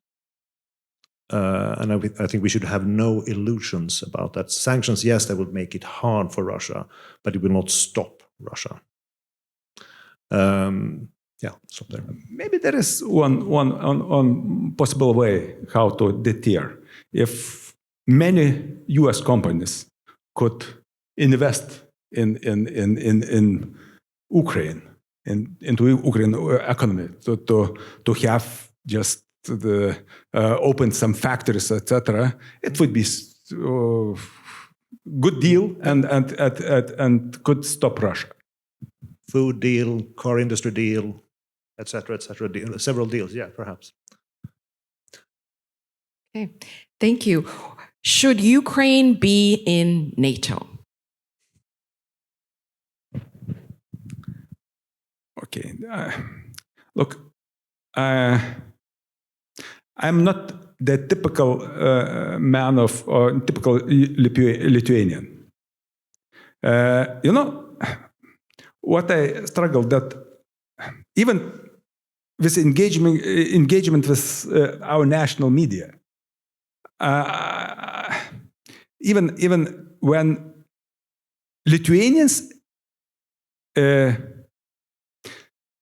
And I think we should have no illusions about that. Sanctions, yes, they will make it hard for Russia, but it will not stop Russia. Yeah, stop there. Maybe there is one possible way how to deter. If many U.S. companies could invest in Ukraine, into Ukraine economy, to have just open some factories, etc., it would be good deal and could stop Russia. Food deal, car industry deal, etc., several deals, yeah, perhaps. Okay, thank you. Should Ukraine be in NATO? Okay, look, I'm not the typical man of typical Lithuanian. You know, what I struggle that even with engagement with our national media, even when Lithuanians,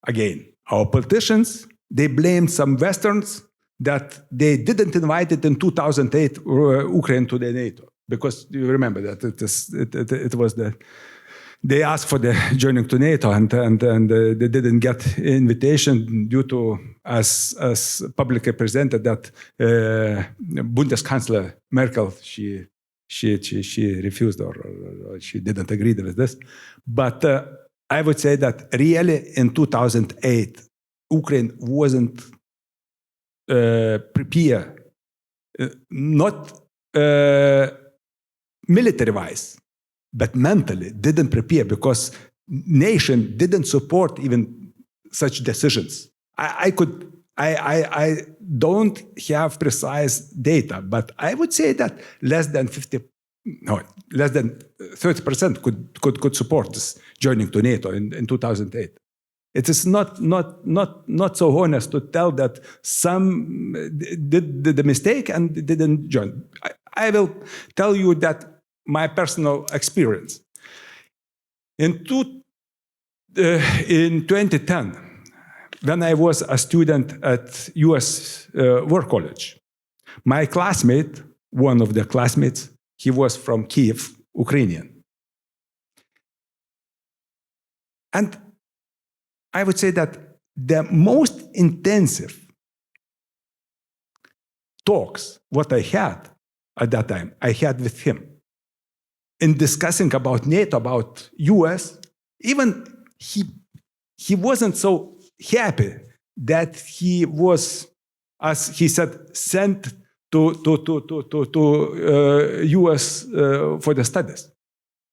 again, our politicians, they blame some Westerns that they didn't invite it in 2008 Ukraine to the NATO, because you remember that it was they asked for the joining to NATO and they didn't get invitation due to, as publicly presented, that Bundeskanzler Merkel she refused or she didn't agree with this. But I would say that really in 2008 Ukraine wasn't prepared, not military-wise, but mentally didn't prepare, because nation didn't support even such decisions. I don't have precise data, but I would say that less than 30% could support this joining to NATO in 2008. It is not so honest to tell that some did the mistake and didn't join. I will tell you that my personal experience. In 2010, when I was a student at US War College, my classmate, one of the classmates, he was from Kiev, Ukrainian. And I would say that the most intensive talks, what I had at that time, I had with him in discussing about NATO, about US. Even he wasn't so happy that he was, as he said, sent to US for the studies.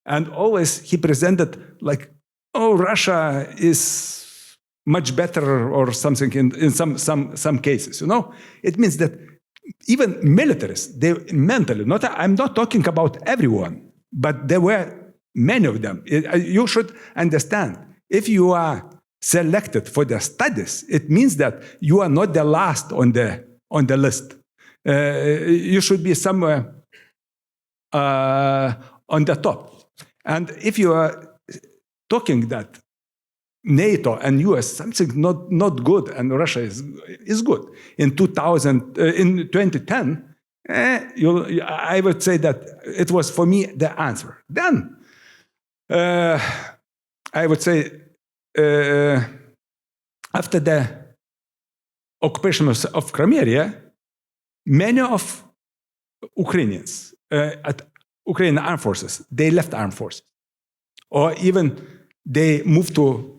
And always he presented like, oh, Russia is much better or something in some cases, you know? It means that even militaries, they mentally, I'm not talking about everyone, but there were many of them. You should understand, if you are selected for the studies, it means that you are not the last on the list. You should be somewhere on the top. And if you are talking that NATO and US something not good and Russia is good in 2010, I would say that it was for me the answer. Then I would say after the occupation of Crimea, many of Ukrainians at Ukrainian armed forces, they left armed forces, or even they moved to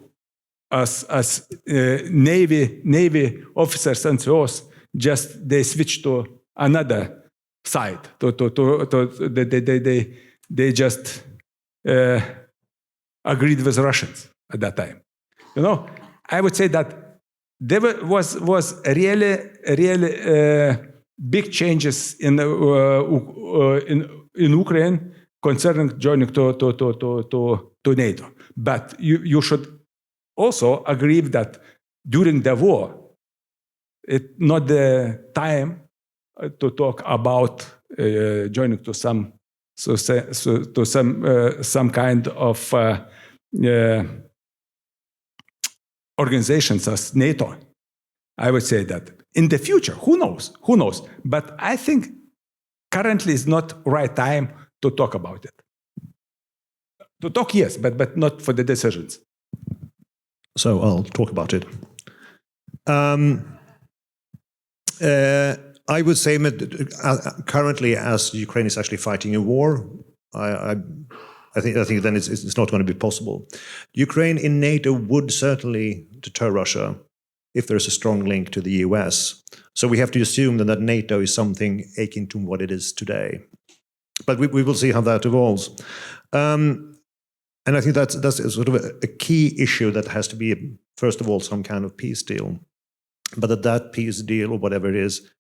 as Navy officers and so on. Just they switched to another side. They just agreed with Russians at that time. You know, I would say that there was really big changes in Ukraine concerning joining to NATO. But you should also agree that during the war, it's not the time to talk about joining to some kind of organizations as NATO. I would say that in the future, who knows? But I think currently is not right time to talk about it. To talk, yes, but not for the decisions. So I'll talk about it. I would say currently, as Ukraine is actually fighting a war, I think then it's not going to be possible. Ukraine in NATO would certainly deter Russia if there's a strong link to the US. So we have to assume that NATO is something akin to what it is today. But we will see how that evolves. And I think that's sort of a key issue that has to be, first of all, some kind of peace deal. But that peace deal, or whatever it is,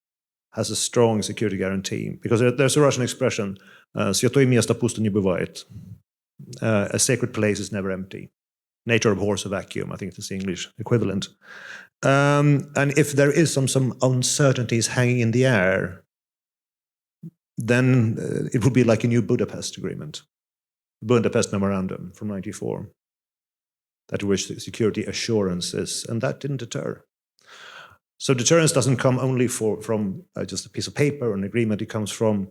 has a strong security guarantee. Because there's a Russian expression, «Святое место пусто не бывает». A sacred place is never empty. Nature abhors a vacuum, I think it's the English equivalent. And if there is some uncertainties hanging in the air, then it would be like a new Budapest agreement. Budapest Memorandum from 1994, that wish security assurances, and that didn't deter. So deterrence doesn't come only from just a piece of paper or an agreement, it comes from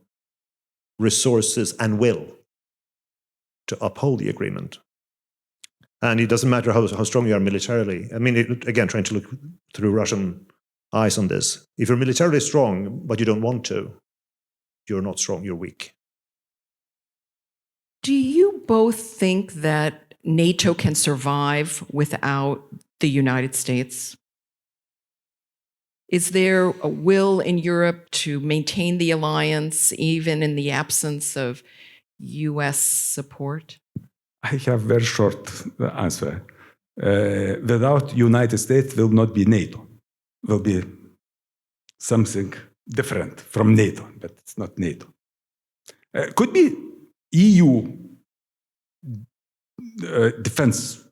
resources and will to uphold the agreement. And it doesn't matter how strong you are militarily. I mean, again, trying to look through Russian eyes on this. If you're militarily strong, but you don't want to, you're not strong, you're weak. Do you both think that NATO can survive without the United States? Is there a will in Europe to maintain the alliance even in the absence of US support? I have very short answer. Without United States will not be NATO. Will be something different from NATO, but it's not NATO. Could be EU defense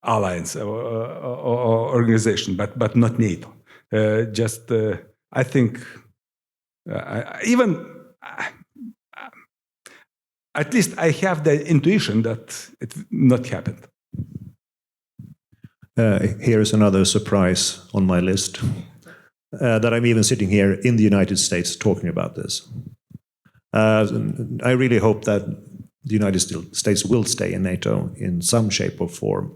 alliance or organization, but not NATO. I think at least I have the intuition that it not happened. Here is another surprise on my list, that I'm even sitting here in the United States talking about this. I really hope that the United States will stay in NATO in some shape or form.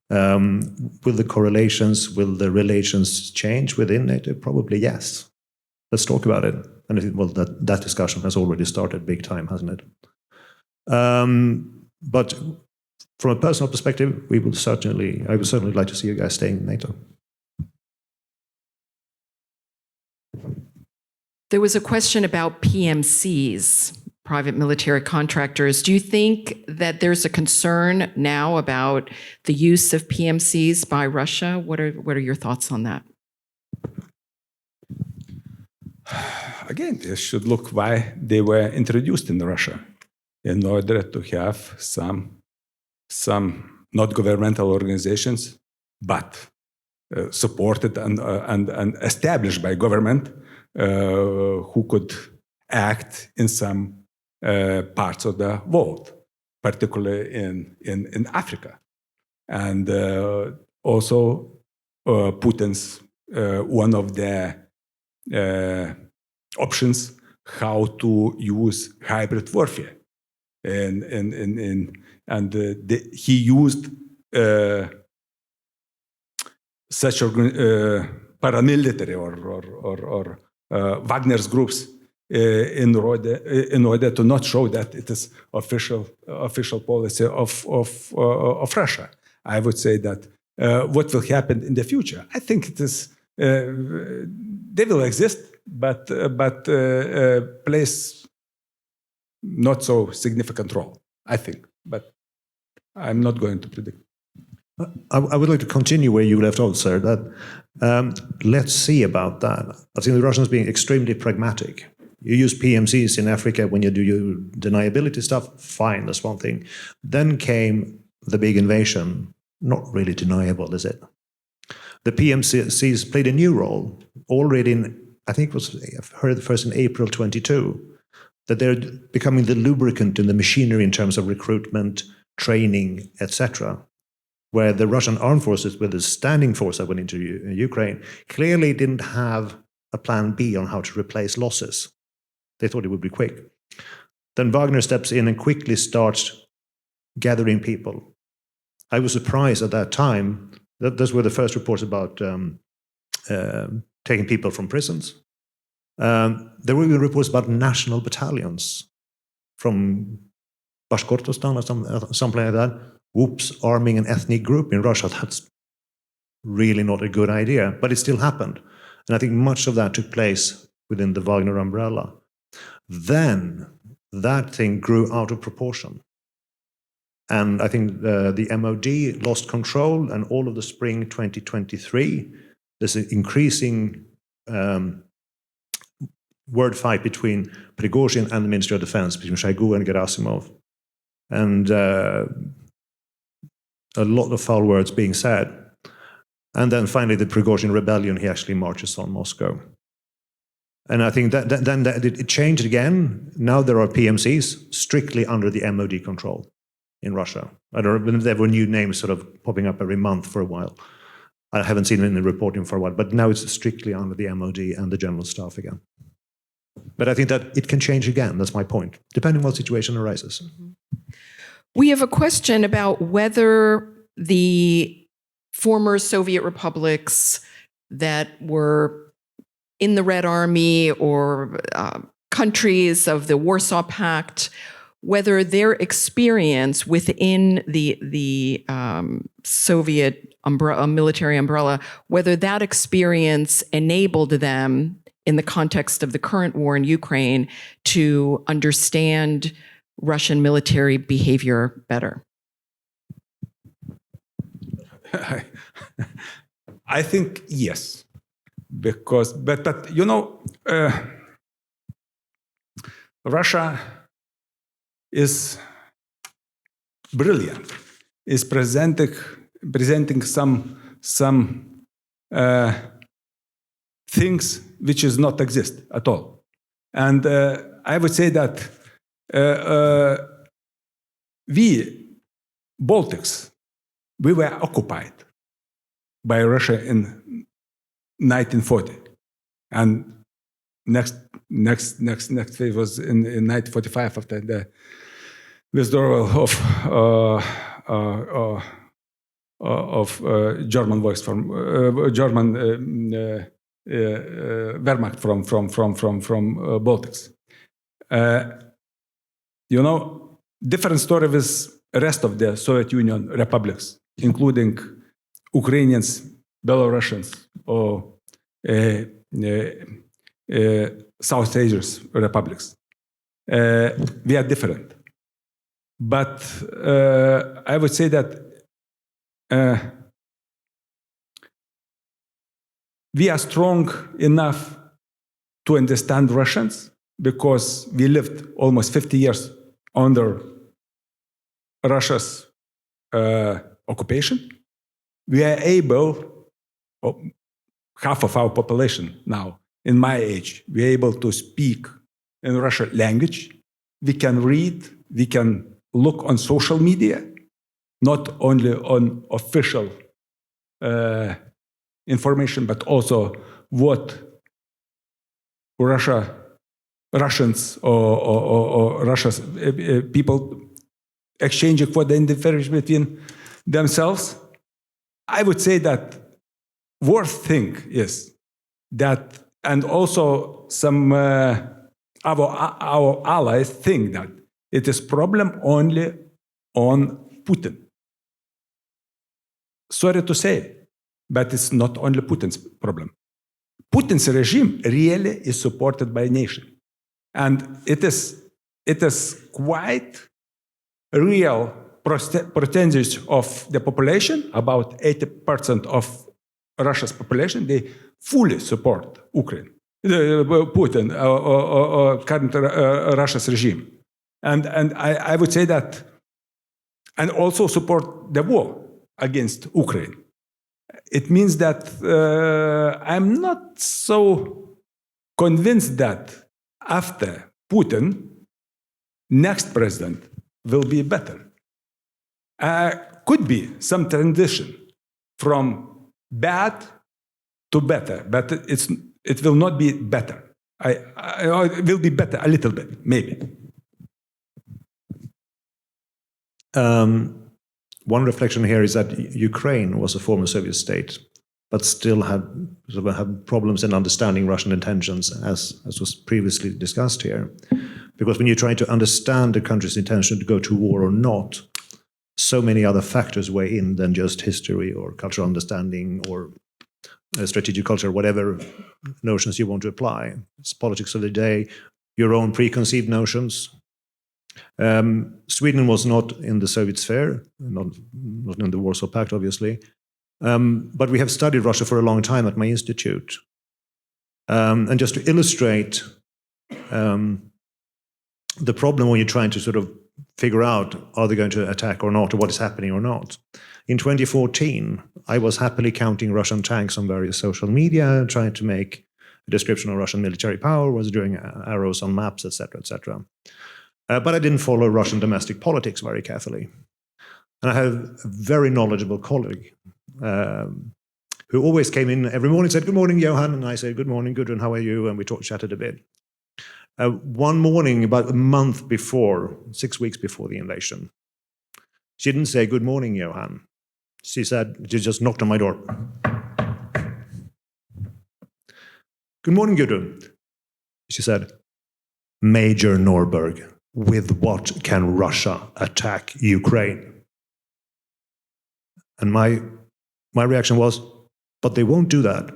Will the correlations, will the relations change within NATO? Probably yes. Let's talk about it. And I think, well, that discussion has already started big time, hasn't it? But from a personal perspective, I would certainly like to see you guys staying in NATO. There was a question about PMCs, private military contractors. Do you think that there's a concern now about the use of PMCs by Russia? What are your thoughts on that? Again, you should look why they were introduced in Russia, in order to have some not governmental organizations, but supported and established by government, who could act in some parts of the world, particularly in Africa. And also Putin's one of the options how to use hybrid warfare. He used such paramilitary or Wagner's groups in order to not show that it is official policy of Russia. I would say that what will happen in the future, I think it is they will exist, but plays not so significant role, I think. But I'm not going to predict. I would like to continue where you left off, sir. That let's see about that. I think the Russians being extremely pragmatic. You use PMCs in Africa when you do your deniability stuff, fine, that's one thing. Then came the big invasion, not really deniable, is it? The PMCs played a new role already in, I think it was, I've heard first in April 22, that they're becoming the lubricant in the machinery in terms of recruitment, training, etc. Where the Russian armed forces, with the standing force that went into Ukraine, clearly didn't have a plan B on how to replace losses. They thought it would be quick. Then Wagner steps in and quickly starts gathering people. I was surprised at that time. Those were the first reports about taking people from prisons. There were even reports about national battalions from Bashkortostan or something like that. Whoops, arming an ethnic group in Russia. That's really not a good idea, but it still happened. And I think much of that took place within the Wagner umbrella. Then that thing grew out of proportion. And I think the MOD lost control, and all of the spring 2023, there's an increasing word fight between Prigozhin and the Ministry of Defense, between Shoigu and Gerasimov. And a lot of foul words being said. And then finally, the Prigozhin rebellion, he actually marches on Moscow. And I think that it changed again. Now there are PMCs strictly under the MOD control in Russia. I don't know, there were new names sort of popping up every month for a while. I haven't seen it in the reporting for a while, but now it's strictly under the MOD and the general staff again. But I think that it can change again, that's my point, depending on what situation arises. Mm-hmm. We have a question about whether the former Soviet republics that were in the Red Army or countries of the Warsaw Pact, whether their experience within the Soviet military umbrella, whether that experience enabled them, in the context of the current war in Ukraine, to understand Russian military behavior better? I think yes, because but you know, Russia is brilliant, is presenting some things which is not exist at all, and I would say that we Baltics, we were occupied by Russia in 1940, and next phase was in 1945 after the withdrawal of German voice from German Wehrmacht from Baltics. Different story with the rest of the Soviet Union republics, including Ukrainians, Belarusians, or South Asia's republics. We are different. But I would say that we are strong enough to understand Russians because we lived almost 50 years under Russia's occupation. We are able, half of our population now, in my age, we are able to speak in Russian language. We can read, we can look on social media, not only on official information, but also what Russians or Russia's people exchanging for the information between themselves. I would say that worst thing is that, and also some our allies think that it is problem only on Putin. Sorry to say, but it's not only Putin's problem. Putin's regime really is supported by a nation. And it is quite real percentage of the population, about 80% of Russia's population, they fully support Ukraine, Putin, or current Russia's regime. And I would say that, and also support the war against Ukraine. It means that I'm not so convinced that after Putin, next president will be better. Could be some transition from bad to better, but it will not be better. It will be better a little bit, maybe. One reflection here is that Ukraine was a former Soviet state, but still had problems in understanding Russian intentions, as was previously discussed here. Because when you try to understand the country's intention to go to war or not, so many other factors weigh in than just history or cultural understanding or strategic culture, whatever notions you want to apply. It's politics of the day, your own preconceived notions. Sweden was not in the Soviet sphere, not in the Warsaw Pact, obviously. But we have studied Russia for a long time at my institute. And just to illustrate the problem when you're trying to sort of figure out, are they going to attack or not, or what is happening or not. In 2014, I was happily counting Russian tanks on various social media, trying to make a description of Russian military power, was doing arrows on maps, etc., etc. But I didn't follow Russian domestic politics very carefully. And I have a very knowledgeable colleague who always came in every morning and said, "Good morning, Johan." And I said, "Good morning, Gudrun, how are you?" And we chatted a bit. One morning, about a month before, 6 weeks before the invasion, she didn't say, "Good morning, Johan." She just knocked on my door. "Good morning, Gudrun." She said, "Major Norberg, with what can Russia attack Ukraine?" And my reaction was, "But they won't do that."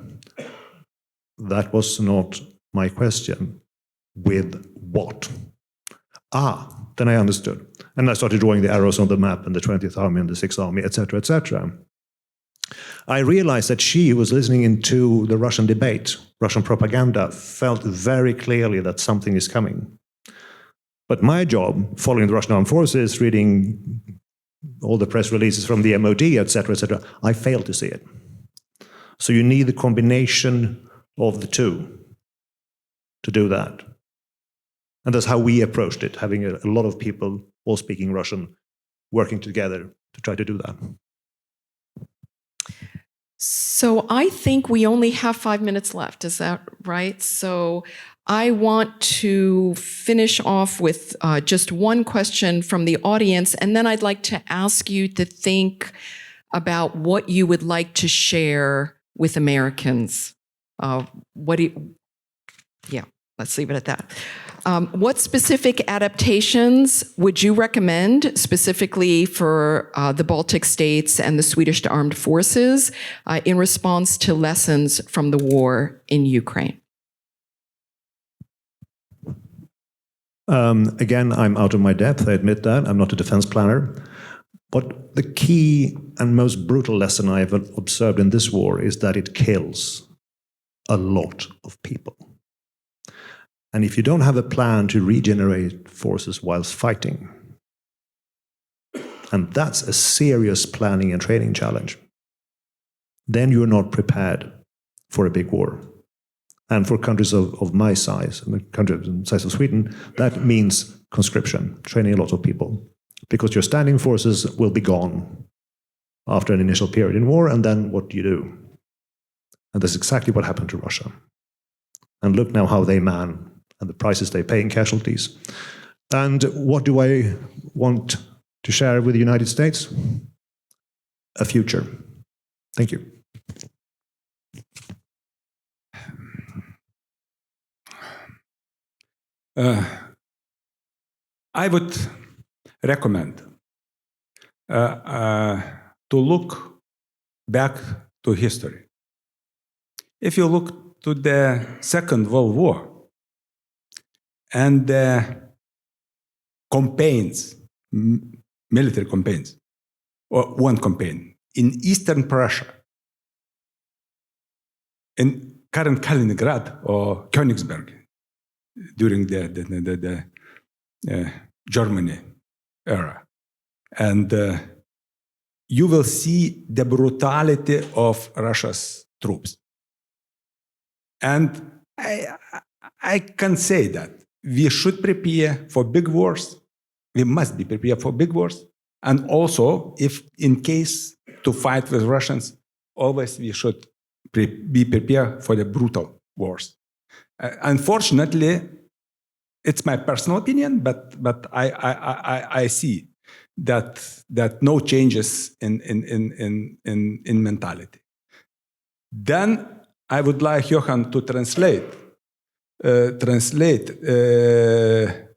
That was not my question. With what? Then I understood. And I started drawing the arrows on the map and the 20th Army and the 6th Army, etc., etc. I realized that she, who was listening into the Russian debate, Russian propaganda, felt very clearly that something is coming. But my job, following the Russian armed forces, reading all the press releases from the MOD, etc., etc., I failed to see it. So you need the combination of the two to do that. And that's how we approached it, having a lot of people all speaking Russian, working together to try to do that. So I think we only have 5 minutes left. Is that right? So I want to finish off with just one question from the audience, and then I'd like to ask you to think about what you would like to share with Americans. Let's leave it at that. What specific adaptations would you recommend specifically for the Baltic states and the Swedish armed forces in response to lessons from the war in Ukraine? Again, I'm out of my depth, I admit that. I'm not a defense planner. But the key and most brutal lesson I have observed in this war is that it kills a lot of people. And if you don't have a plan to regenerate forces whilst fighting, and that's a serious planning and training challenge, then you're not prepared for a big war. And for countries of my size, the country the size of Sweden, that means conscription, training a lot of people. Because your standing forces will be gone after an initial period in war, and then what do you do? And that's exactly what happened to Russia. And look now how they man, and the prices they pay in casualties. And what do I want to share with the United States? A future. Thank you. I would recommend to look back to history. If you look to the Second World War and the campaigns, military campaigns, or one campaign in Eastern Prussia, in current Kaliningrad or Königsberg, during the Germany era. And you will see the brutality of Russia's troops. And I can say that we should prepare for big wars. We must be prepared for big wars. And also, if in case to fight with Russians, always we should be prepared for the brutal wars. Unfortunately, it's my personal opinion, but I see that no changes in mentality. Then I would like Johan to translate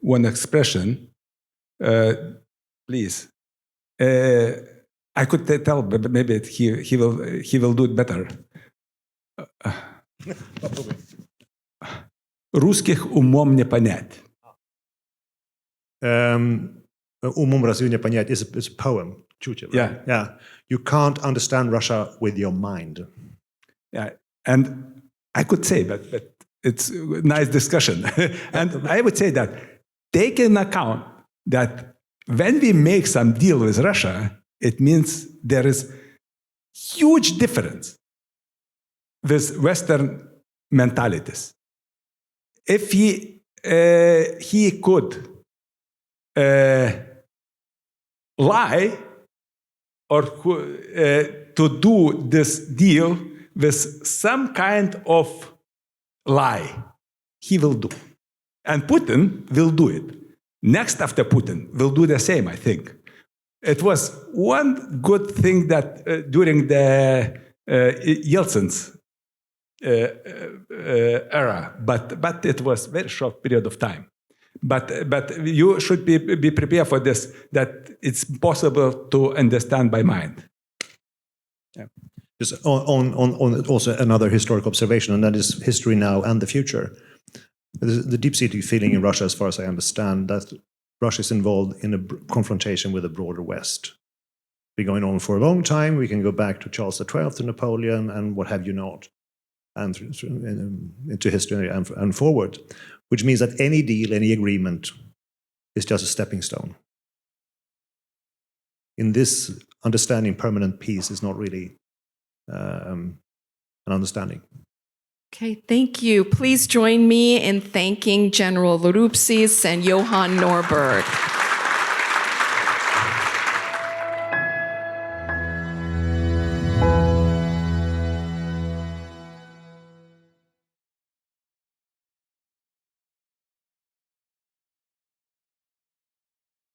one expression, please. I could tell, but maybe he will do it better. Русских умом не понять. Умом разве не понять is a poem. Yeah. You can't understand Russia with your mind. Yeah, and I could say that, but it's a nice discussion. And I would say that take into account that when we make some deal with Russia, it means there is huge difference with Western mentalities. If he could lie or to do this deal with some kind of lie, he will do. And Putin will do it. Next after Putin will do the same, I think. It was one good thing that during the Yeltsin's era, but it was a very short period of time. But you should be prepared for this, that it's possible to understand by mind. Yeah. Just on also another historic observation, and that is history now and the future. The deep-seated feeling in Russia, as far as I understand, that Russia is involved in a confrontation with a broader West. Been going on for a long time. We can go back to Charles XII, to Napoleon, and what have you not, and into history and forward, which means that any deal, any agreement is just a stepping stone. In this understanding, permanent peace is not really an understanding. Okay, thank you. Please join me in thanking General Rupsys and Johan Norberg.